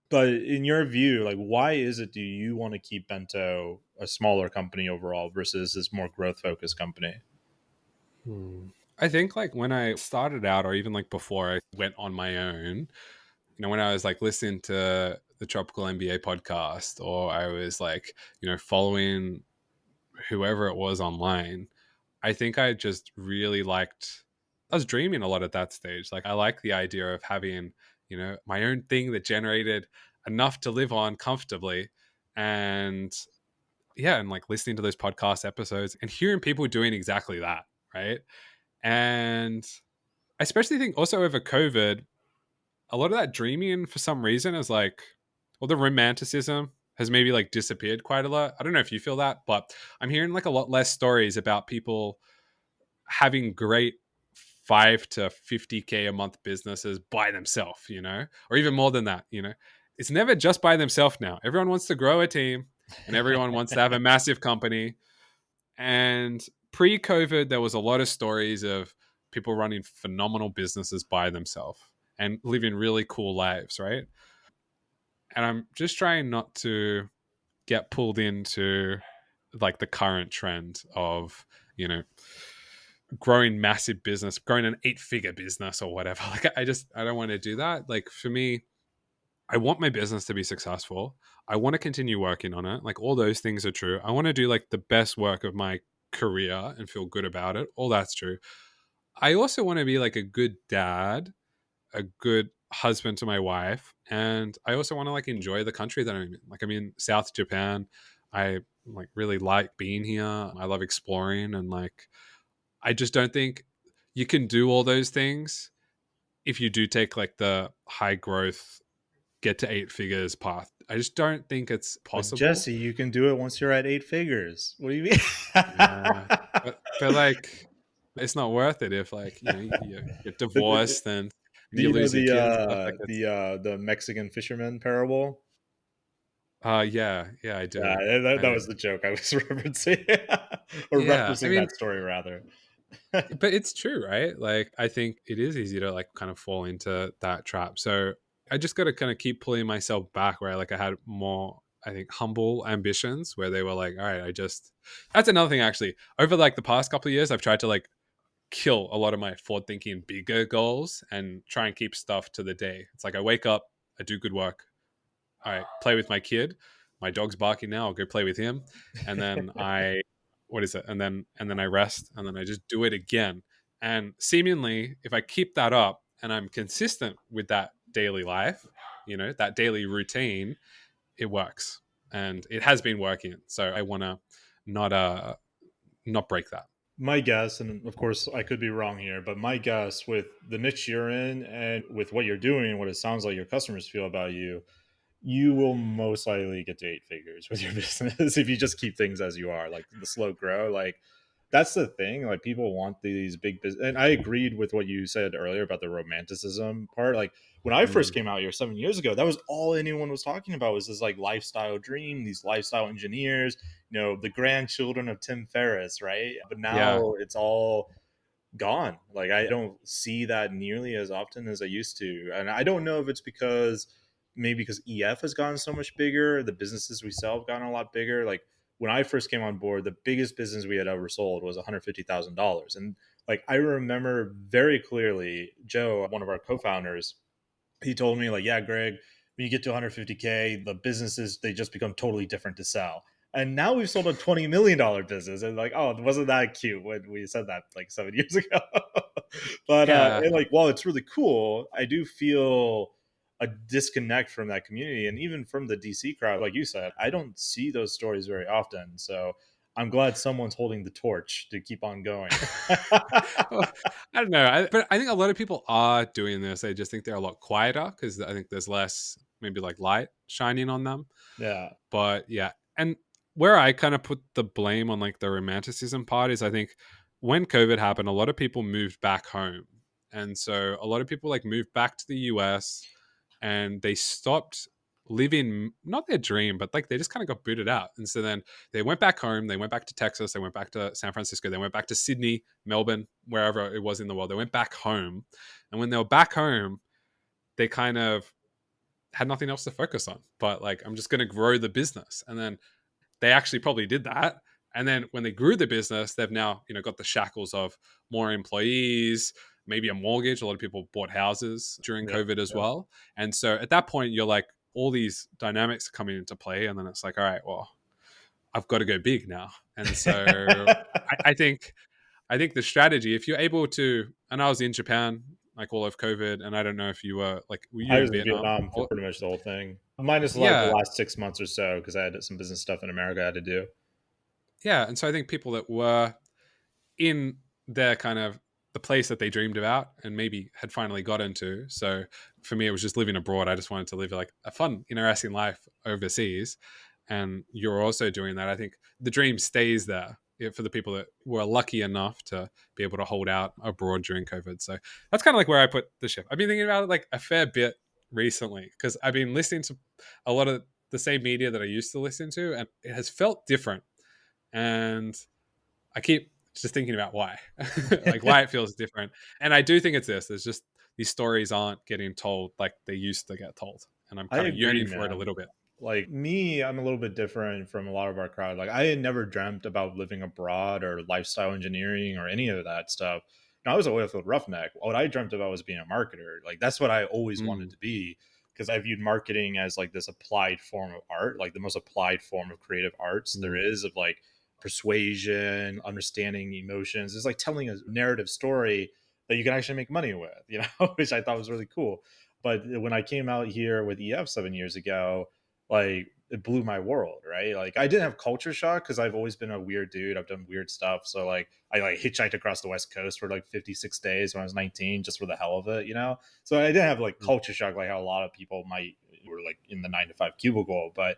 But in your view, like, why is it do you want to keep Bento a smaller company overall versus this more growth focused company? Hmm. I think like when I started out, or even like before I went on my own, when I was like listening to the Tropical MBA podcast, or I was like, following whoever it was online, I think I just really liked, I was dreaming a lot at that stage. Like, I like the idea of having, my own thing that generated enough to live on comfortably. And yeah, and like listening to those podcast episodes and hearing people doing exactly that. Right. And I especially think also over COVID, a lot of that dreaming for some reason is like, well, the romanticism has maybe like disappeared quite a lot. I don't know if you feel that, but I'm hearing like a lot less stories about people having great 5 to 50K a month businesses by themselves, or even more than that, It's never just by themselves now. Everyone wants to grow a team and everyone wants to have a massive company. And pre COVID, there was a lot of stories of people running phenomenal businesses by themselves and living really cool lives, right? And I'm just trying not to get pulled into like the current trend of, you know, growing massive business, growing an 8-figure business or whatever. Like, I don't want to do that. Like, for me, I want my business to be successful. I want to continue working on it. Like, all those things are true. I want to do like the best work of my career and feel good about it. All that's true. I also want to be like a good dad, a good husband to my wife, and I also want to like enjoy the country that I'm in. Like, I'm in South Japan. I like really like being here. I love exploring, and like, I just don't think you can do all those things if you do take like the high growth, get to 8 figures path. I just don't think it's But possible. Jesse, you can do it once you're at 8 figures. What do you mean? Yeah, but like, it's not worth it if like you get But divorced and do you you know lose your kid and stuff. Like, it's the Mexican fisherman parable? yeah, I Yeah, do. that I was the joke I was referencing, or Yeah, I referencing mean, that story rather. but it's true, right? Like, I think it is easy to like kind of fall into that trap. So I just got to kind of keep pulling myself back, where like I had more, I think, humble ambitions, where they were like, all right, that's another thing actually. Over like the past couple of years, I've tried to like kill a lot of my forward thinking bigger goals and try and keep stuff to the day. It's like I wake up, I do good work, I play with my kid. My dog's barking now. I'll go play with him, and then what is it? And then I rest, and then I just do it again. And seemingly, if I keep that up and I'm consistent with that daily life, that daily routine, it works, and it has been working. So I want to not not break that. My guess, and of course I could be wrong here, but my guess with the niche you're in and with what you're doing, what it sounds like your customers feel about you, you will most likely get to 8 figures with your business if you just keep things as you are, like the slow grow. Like, that's the thing. Like, people want these big business, and I agreed with what you said earlier about the romanticism part. Like, when I first Mm, came out here 7 years ago, that was all anyone was talking about, was this like lifestyle dream, these lifestyle engineers, the grandchildren of Tim Ferriss, right? But yeah, now it's all gone. Like, I don't see that nearly as often as I used to. And I don't know if it's because maybe because EF has gotten so much bigger, the businesses we sell have gotten a lot bigger. Like, when I first came on board, the biggest business we had ever sold was $150,000. And like, I remember very clearly Joe, one of our co-founders, he told me like, yeah, Greg, when you get to 150K, the businesses, they just become totally different to sell. And now we've sold a $20 million business, and like, oh, wasn't that cute when we said that like 7 years ago? But yeah. and like, while it's really cool, I do feel a disconnect from that community, and even from the DC crowd. Like you said, I don't see those stories very often. So I'm glad someone's holding the torch to keep on going. Well, I don't know, but I think a lot of people are doing this. They just think they're a lot quieter because I think there's less maybe like light shining on them. Yeah. But yeah, and where I kind of put the blame on like the romanticism part is I think when COVID happened, a lot of people moved back home. And so a lot of people like moved back to the US and they stopped living not their dream, but like they just kind of got booted out. And so then they went back home, they went back to Texas, they went back to San Francisco, they went back to Sydney, Melbourne, wherever it was in the world. They went back home. And when they were back home, they kind of had nothing else to focus on. But like, I'm just going to grow the business. And then they actually probably did that. And then when they grew the business, they've now, got the shackles of more employees, maybe a mortgage. A lot of people bought houses during Yep. COVID as Yep. well. And so at that point, you're like, all these dynamics are coming into play. And then it's like, all right, well, I've got to go big now. And so I think the strategy, if you're able to, and I was in Japan like all of COVID, and I don't know if you were I you in was in Vietnam? Vietnam for pretty much the whole thing, minus like the Yeah, last 6 months or so, because I had some business stuff in America I had to do. yeah. And so I think people that were in their kind of the place that they dreamed about and maybe had finally got into. So for me, it was just living abroad. I just wanted to live like a fun, interesting life overseas. And you're also doing that. I think the dream stays there for the people that were lucky enough to be able to hold out abroad during COVID. So that's kind of like where I put the shift. I've been thinking about it like a fair bit recently because I've been listening to a lot of the same media that I used to listen to, and it has felt different. And I keep just thinking about why, like why it feels different. And I do think it's this. There's just these stories aren't getting told like they used to get told, and I'm I kind of agree, yearning for it a man. little bit. Like me, I'm a little bit different from a lot of our crowd. Like I had never dreamt about living abroad or lifestyle engineering or any of that stuff. I was a oil field roughneck. What I dreamt about was being a marketer. Like that's what I always wanted Mm, to be, because I viewed marketing as like this applied form of art, like the most applied form of creative arts there mm, is, of like persuasion, understanding emotions. It's like telling a narrative story that you can actually make money with, which I thought was really cool. But when I came out here with EF 7 years ago, like it blew my world, right? Like I didn't have culture shock because I've always been a weird dude. I've done weird stuff. So like I like hitchhiked across the West Coast for like 56 days when I was 19, just for the hell of it. So I didn't have like mm, culture shock like how a lot of people might, were like in the 9 to 5 cubicle. But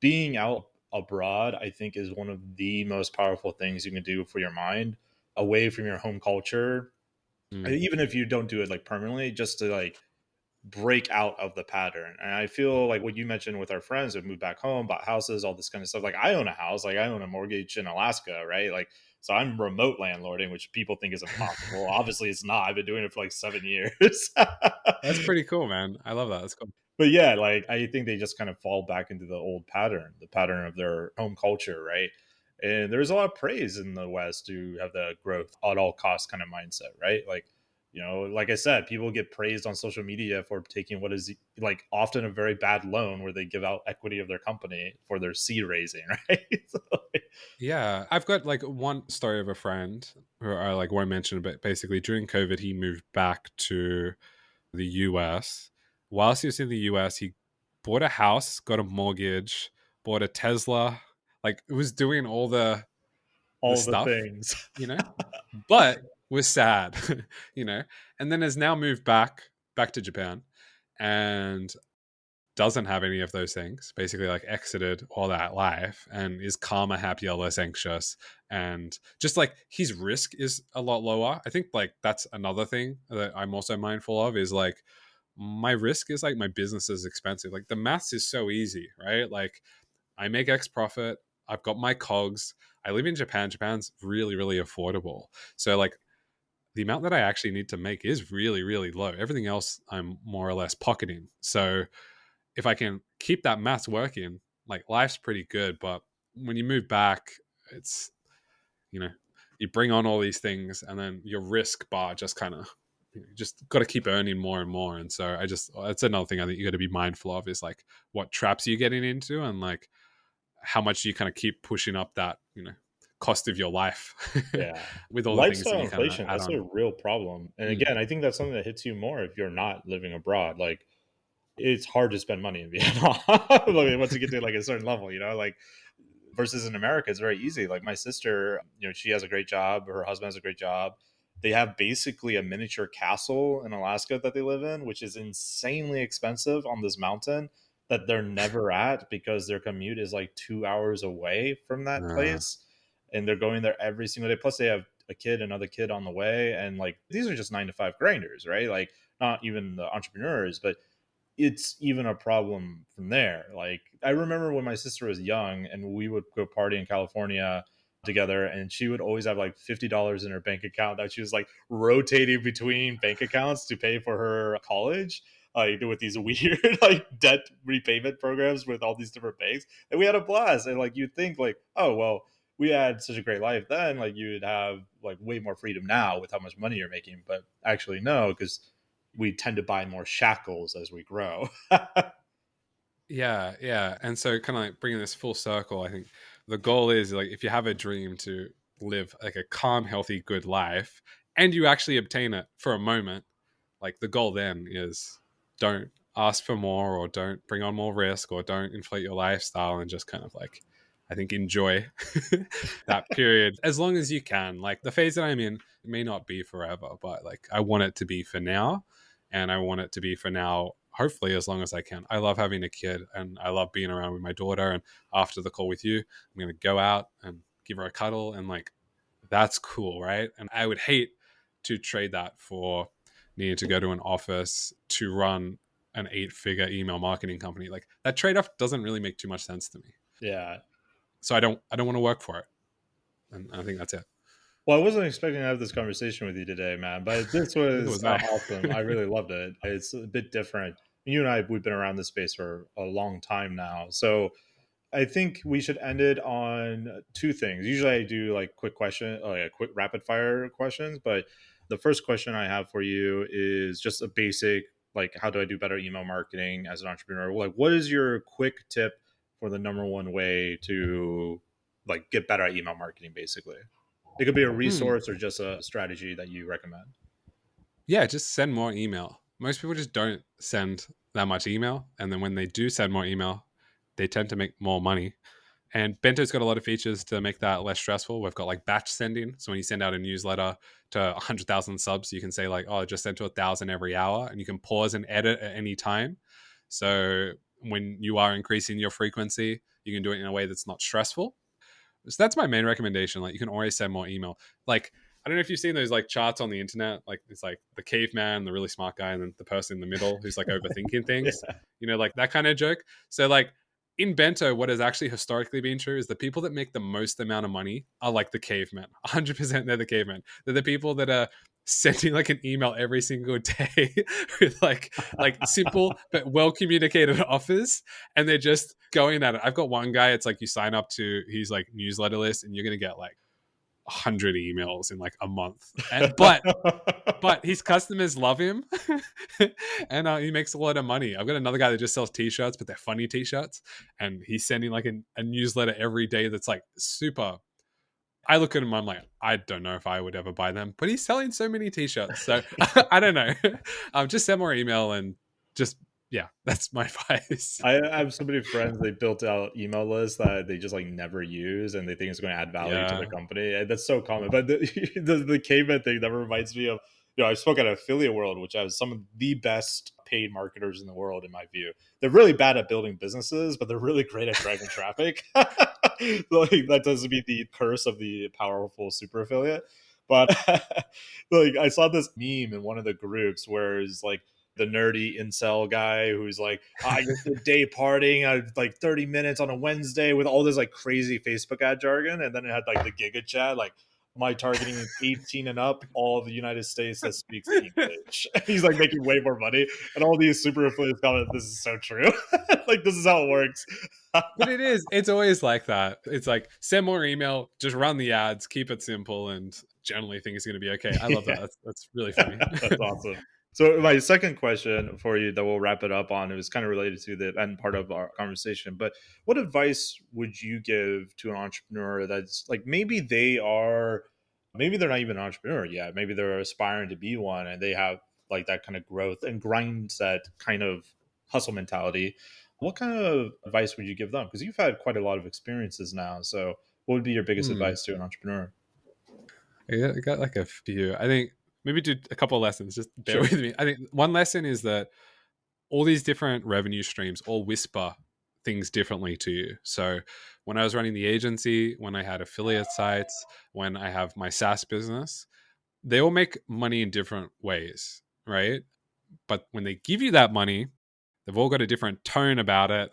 being out abroad, I think, is one of the most powerful things you can do for your mind, away from your home culture. mm. Even if you don't do it like permanently, just to like break out of the pattern. And I feel like what you mentioned with our friends that moved back home, bought houses, all this kind of stuff. Like I own a house, like I own a mortgage in Alaska, right? Like, so I'm remote landlording, which people think is impossible. Obviously, it's not. I've been doing it for like 7 years. That's pretty cool, man. I love that. That's cool. But yeah, like I think they just kind of fall back into the old pattern, the pattern of their home culture, right? And there's a lot of praise in the West to have the growth at all costs kind of mindset, right? Like, like I said, people get praised on social media for taking what is like often a very bad loan where they give out equity of their company for their seed raising, right? So, Yeah, I've got like one story of a friend who I like won't mention, but basically during COVID, he moved back to the US. Whilst he was in the US, he bought a house, got a mortgage, bought a Tesla, like it was doing all the all the stuff, things. you know, but was sad, you know, and then has now moved back to Japan and doesn't have any of those things, basically like exited all that life and is calmer, happier, less anxious. And just like his risk is a lot lower. I think like that's another thing that I'm also mindful of is like my risk is like my business is expensive. Like the maths is so easy, right? Like I make X profit. I've got my cogs. I live in Japan. Japan's really, really affordable. So like the amount that I actually need to make is really, really low. Everything else I'm more or less pocketing. So if I can keep that maths working, like life's pretty good. But when you move back, it's, you know, you bring on all these things and then your risk bar just kind of, just got to keep earning more and more. And so that's another thing I think you got to be mindful of is like what traps you're getting into and like how much you kind of keep pushing up that, cost of your life Yeah. with all the things that Lifestyle you kind of inflation, add that's a on. real problem. And Mm. again, I think that's something that hits you more if you're not living abroad. Like it's hard to spend money in Vietnam. Like, once you get to like a certain level, like versus in America, it's very easy. Like my sister, she has a great job. Her husband has a great job. They have basically a miniature castle in Alaska that they live in, which is insanely expensive on this mountain that they're never at because their commute is like 2 hours away from that Uh, place. And they're going there every single day. Plus, they have a kid, another kid on the way. And like, these are just 9 to 5 grinders, right? Like, not even the entrepreneurs, but it's even a problem from there. Like I remember when my sister was young and we would go party in California together, and she would always have like $50 in her bank account that she was like rotating between bank accounts to pay for her college. Like with these weird like debt repayment programs with all these different banks. And we had a blast. And like you'd think like, oh well, we had such a great life then, like you would have like way more freedom now with how much money you're making. But actually no, because we tend to buy more shackles as we grow. yeah, yeah. And so, kind of like bringing this full circle, I think the goal is like if you have a dream to live like a calm, healthy, good life, and you actually obtain it for a moment, like the goal then is don't ask for more or don't bring on more risk or don't inflate your lifestyle and just kind of like I think enjoy that period as long as you can. Like the phase that I'm in, it may not be forever, but like I want it to be for now, and I want it to be for now hopefully as long as I can. I love having a kid and I love being around with my daughter, and after the call with you, I'm going to go out and give her a cuddle, and like that's cool, right? And I would hate to trade that for needing to go to an office to run an 8-figure email marketing company. Like that trade-off doesn't really make too much sense to me. Yeah. So I don't want to work for it. And I think that's it. Well, I wasn't expecting to have this conversation with you today, man, but this Neither was was I. awesome. I really loved it. It's a bit different. You and I, we've been around this space for a long time now. So I think we should end it on two things. Usually I do like quick question, like quick rapid fire questions, but the first question I have for you is just a basic, like, how do I do better email marketing as an entrepreneur? Like, what is your quick tip for the number one way to like get better at email marketing, basically? It could be a Hmm. resource or just a strategy that you recommend. Yeah, just send more email. Most people just don't send that much email. And then when they do send more email, they tend to make more money. And Bento's got a lot of features to make that less stressful. We've got like batch sending. So when you send out a newsletter to 100,000 subs, you can say like, oh, just send to 1,000 every hour. And you can pause and edit at any time. So when you are increasing your frequency, you can do it in a way that's not stressful. So that's my main recommendation. Like you can always send more email. Like I don't know if you've seen those like charts on the internet. Like it's like the caveman, the really smart guy, and then the person in the middle who's like overthinking things. Yeah. Like that kind of joke. So like in Bento, what has actually historically been true is the people that make the most amount of money are like the cavemen. 100% they're the cavemen. They're the people that are sending like an email every single day with like simple but well communicated offers, and they're just going at it. I've got one guy, it's like you sign up to his like newsletter list and you're gonna get like 100 emails in like a month, and but his customers love him and he makes a lot of money. I've got another guy that just sells t-shirts, but they're funny t-shirts, and he's sending like a newsletter every day that's like super. I look at him, I'm like, I don't know if I would ever buy them, but he's selling so many t-shirts, so I don't know. Just send more email and just yeah, that's my advice. I have so many friends, they built out email lists that they just like never use and they think it's going to add value to the Yeah. company. And that's so common. But the caveman thing that reminds me of, I spoke at Affiliate World, which has some of the best paid marketers in the world, in my view. They're really bad at building businesses, but they're really great at driving traffic. Like, that doesn't be the curse of the powerful super affiliate. But like I saw this meme in one of the groups where it's like, the nerdy incel guy who's like, I just did day partying at like 30 minutes on a Wednesday with all this like crazy Facebook ad jargon. And then it had like the Giga Chat, like, my targeting is 18 and up, all of the United States that speaks English. He's like making way more money. And all these super affiliates comment, this is so true. Like, this is how it works. But it's always like that. It's like send more email, just run the ads, keep it simple, and generally things are going to be okay. I love that. Yeah. That's really funny. That's awesome. So my second question for you that we'll wrap it up on, it was kind of related to the end part of our conversation, but what advice would you give to an entrepreneur that's like, maybe they're not even an entrepreneur yet, maybe they're aspiring to be one and they have like that kind of growth and grind set kind of hustle mentality, What kind of advice would you give them? Because you've had quite a lot of experiences now. So, what would be your biggest Hmm. advice to an entrepreneur? I got like a few. I think maybe do a couple of lessons. Just bear Sure. with me. I think one lesson is that all these different revenue streams all whisper things differently to you. So when I was running the agency, when I had affiliate sites, when I have my SaaS business, they all make money in different ways, right? But when they give you that money, they've all got a different tone about it,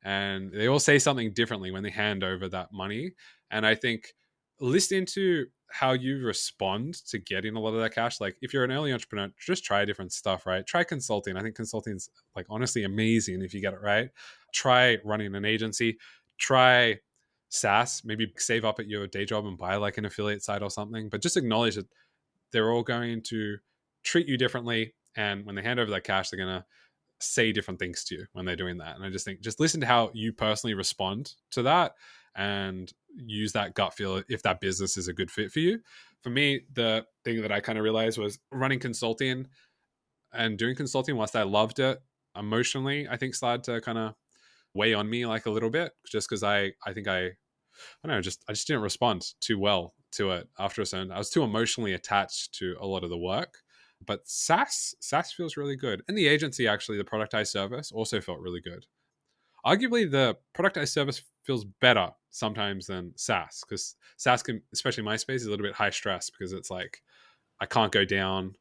and they all say something differently when they hand over that money. And I think listen to how you respond to getting a lot of that cash. Like if you're an early entrepreneur, just try different stuff, right? Try consulting. I think consulting's like honestly amazing if you get it right. Try running an agency. Try SaaS. Maybe save up at your day job and buy like an affiliate site or something. But just acknowledge that they're all going to treat you differently. And when they hand over that cash, they're going to say different things to you when they're doing that. And I just think just listen to how you personally respond to that and use that gut feel if that business is a good fit for you. For me, the thing that I kind of realized was running consulting and doing consulting, whilst I loved it emotionally, I think started to kind of weigh on me like a little bit just because I think I don't know, I just didn't respond too well to it after a certain. I was too emotionally attached to a lot of the work. But SaaS feels really good, and the agency actually, the productized service, also felt really good. Arguably, the productized service feels better sometimes than SaaS because SaaS can, especially MySpace, is a little bit high stress because it's like I can't go down.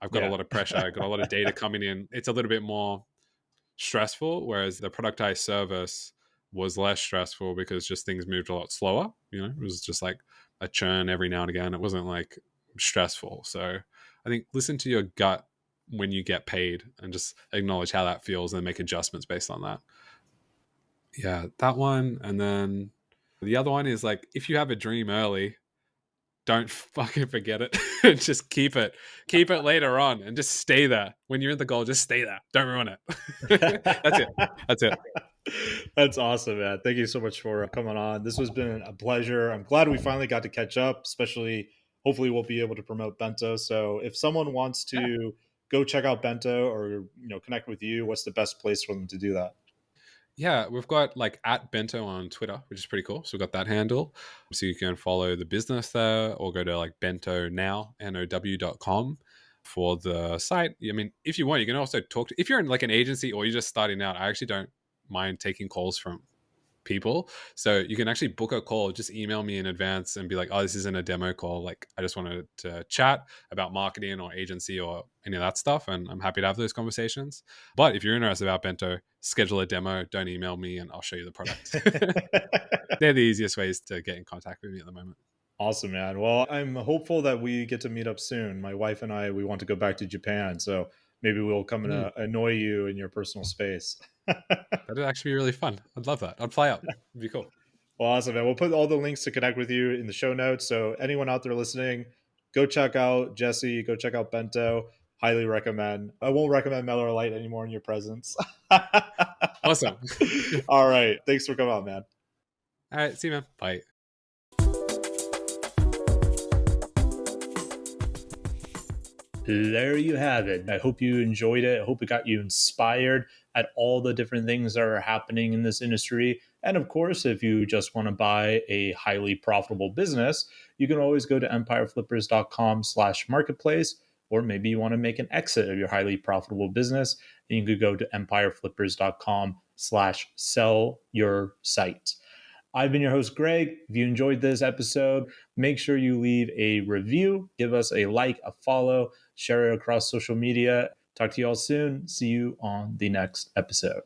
I've got a Yeah. lot of pressure. I've got a lot of data coming in. It's a little bit more stressful, whereas the productized service was less stressful because just things moved a lot slower. You know, it was just like a churn every now and again. It wasn't like stressful. So I think listen to your gut when you get paid and just acknowledge how that feels and make adjustments based on that. Yeah, that one. And then the other one is like if you have a dream early, don't fucking forget it. Just keep it later on and just stay there. When you're in the goal, just stay there, don't ruin it. That's it. That's awesome, man. Thank you so much for coming on. This has been a pleasure. I'm glad we finally got to catch up, especially hopefully we'll be able to promote Bento. So if someone wants Yeah. to go check out Bento or connect with you, what's the best place for them to do that? Yeah, we've got like at Bento on Twitter, which is pretty cool. So we've got that handle. So you can follow the business there or go to like bento now, now.com for the site. I mean, if you want, you can also talk to, if you're in like an agency or you're just starting out, I actually don't mind taking calls from people. So you can actually book a call, just email me in advance and be like, oh, this isn't a demo call. Like, I just wanted to chat about marketing or agency or any of that stuff. And I'm happy to have those conversations. But if you're interested about Bento, schedule a demo. Don't email me and I'll show you the product. They're the easiest ways to get in contact with me at the moment. Awesome, man. Well, I'm hopeful that we get to meet up soon. My wife and I, we want to go back to Japan. So maybe we'll come and Mm, annoy you in your personal space. that'd actually be really fun. I'd love that. I'd fly up. It'd be cool. Well, awesome, man. We'll put all the links to connect with you in the show notes. So anyone out there listening, go check out Jesse. Go check out Bento. Highly recommend. I won't recommend Miller Lite anymore in your presence. Awesome. All right. Thanks for coming on, man. All right. See you, man. Bye. There you have it. I hope you enjoyed it. I hope it got you inspired at all the different things that are happening in this industry. And of course, if you just want to buy a highly profitable business, you can always go to empireflippers.com/marketplace, or maybe you want to make an exit of your highly profitable business, and you could go to empireflippers.com/sell your site. I've been your host, Greg. If you enjoyed this episode, make sure you leave a review, give us a like, a follow, share it across social media. Talk to you all soon. See you on the next episode.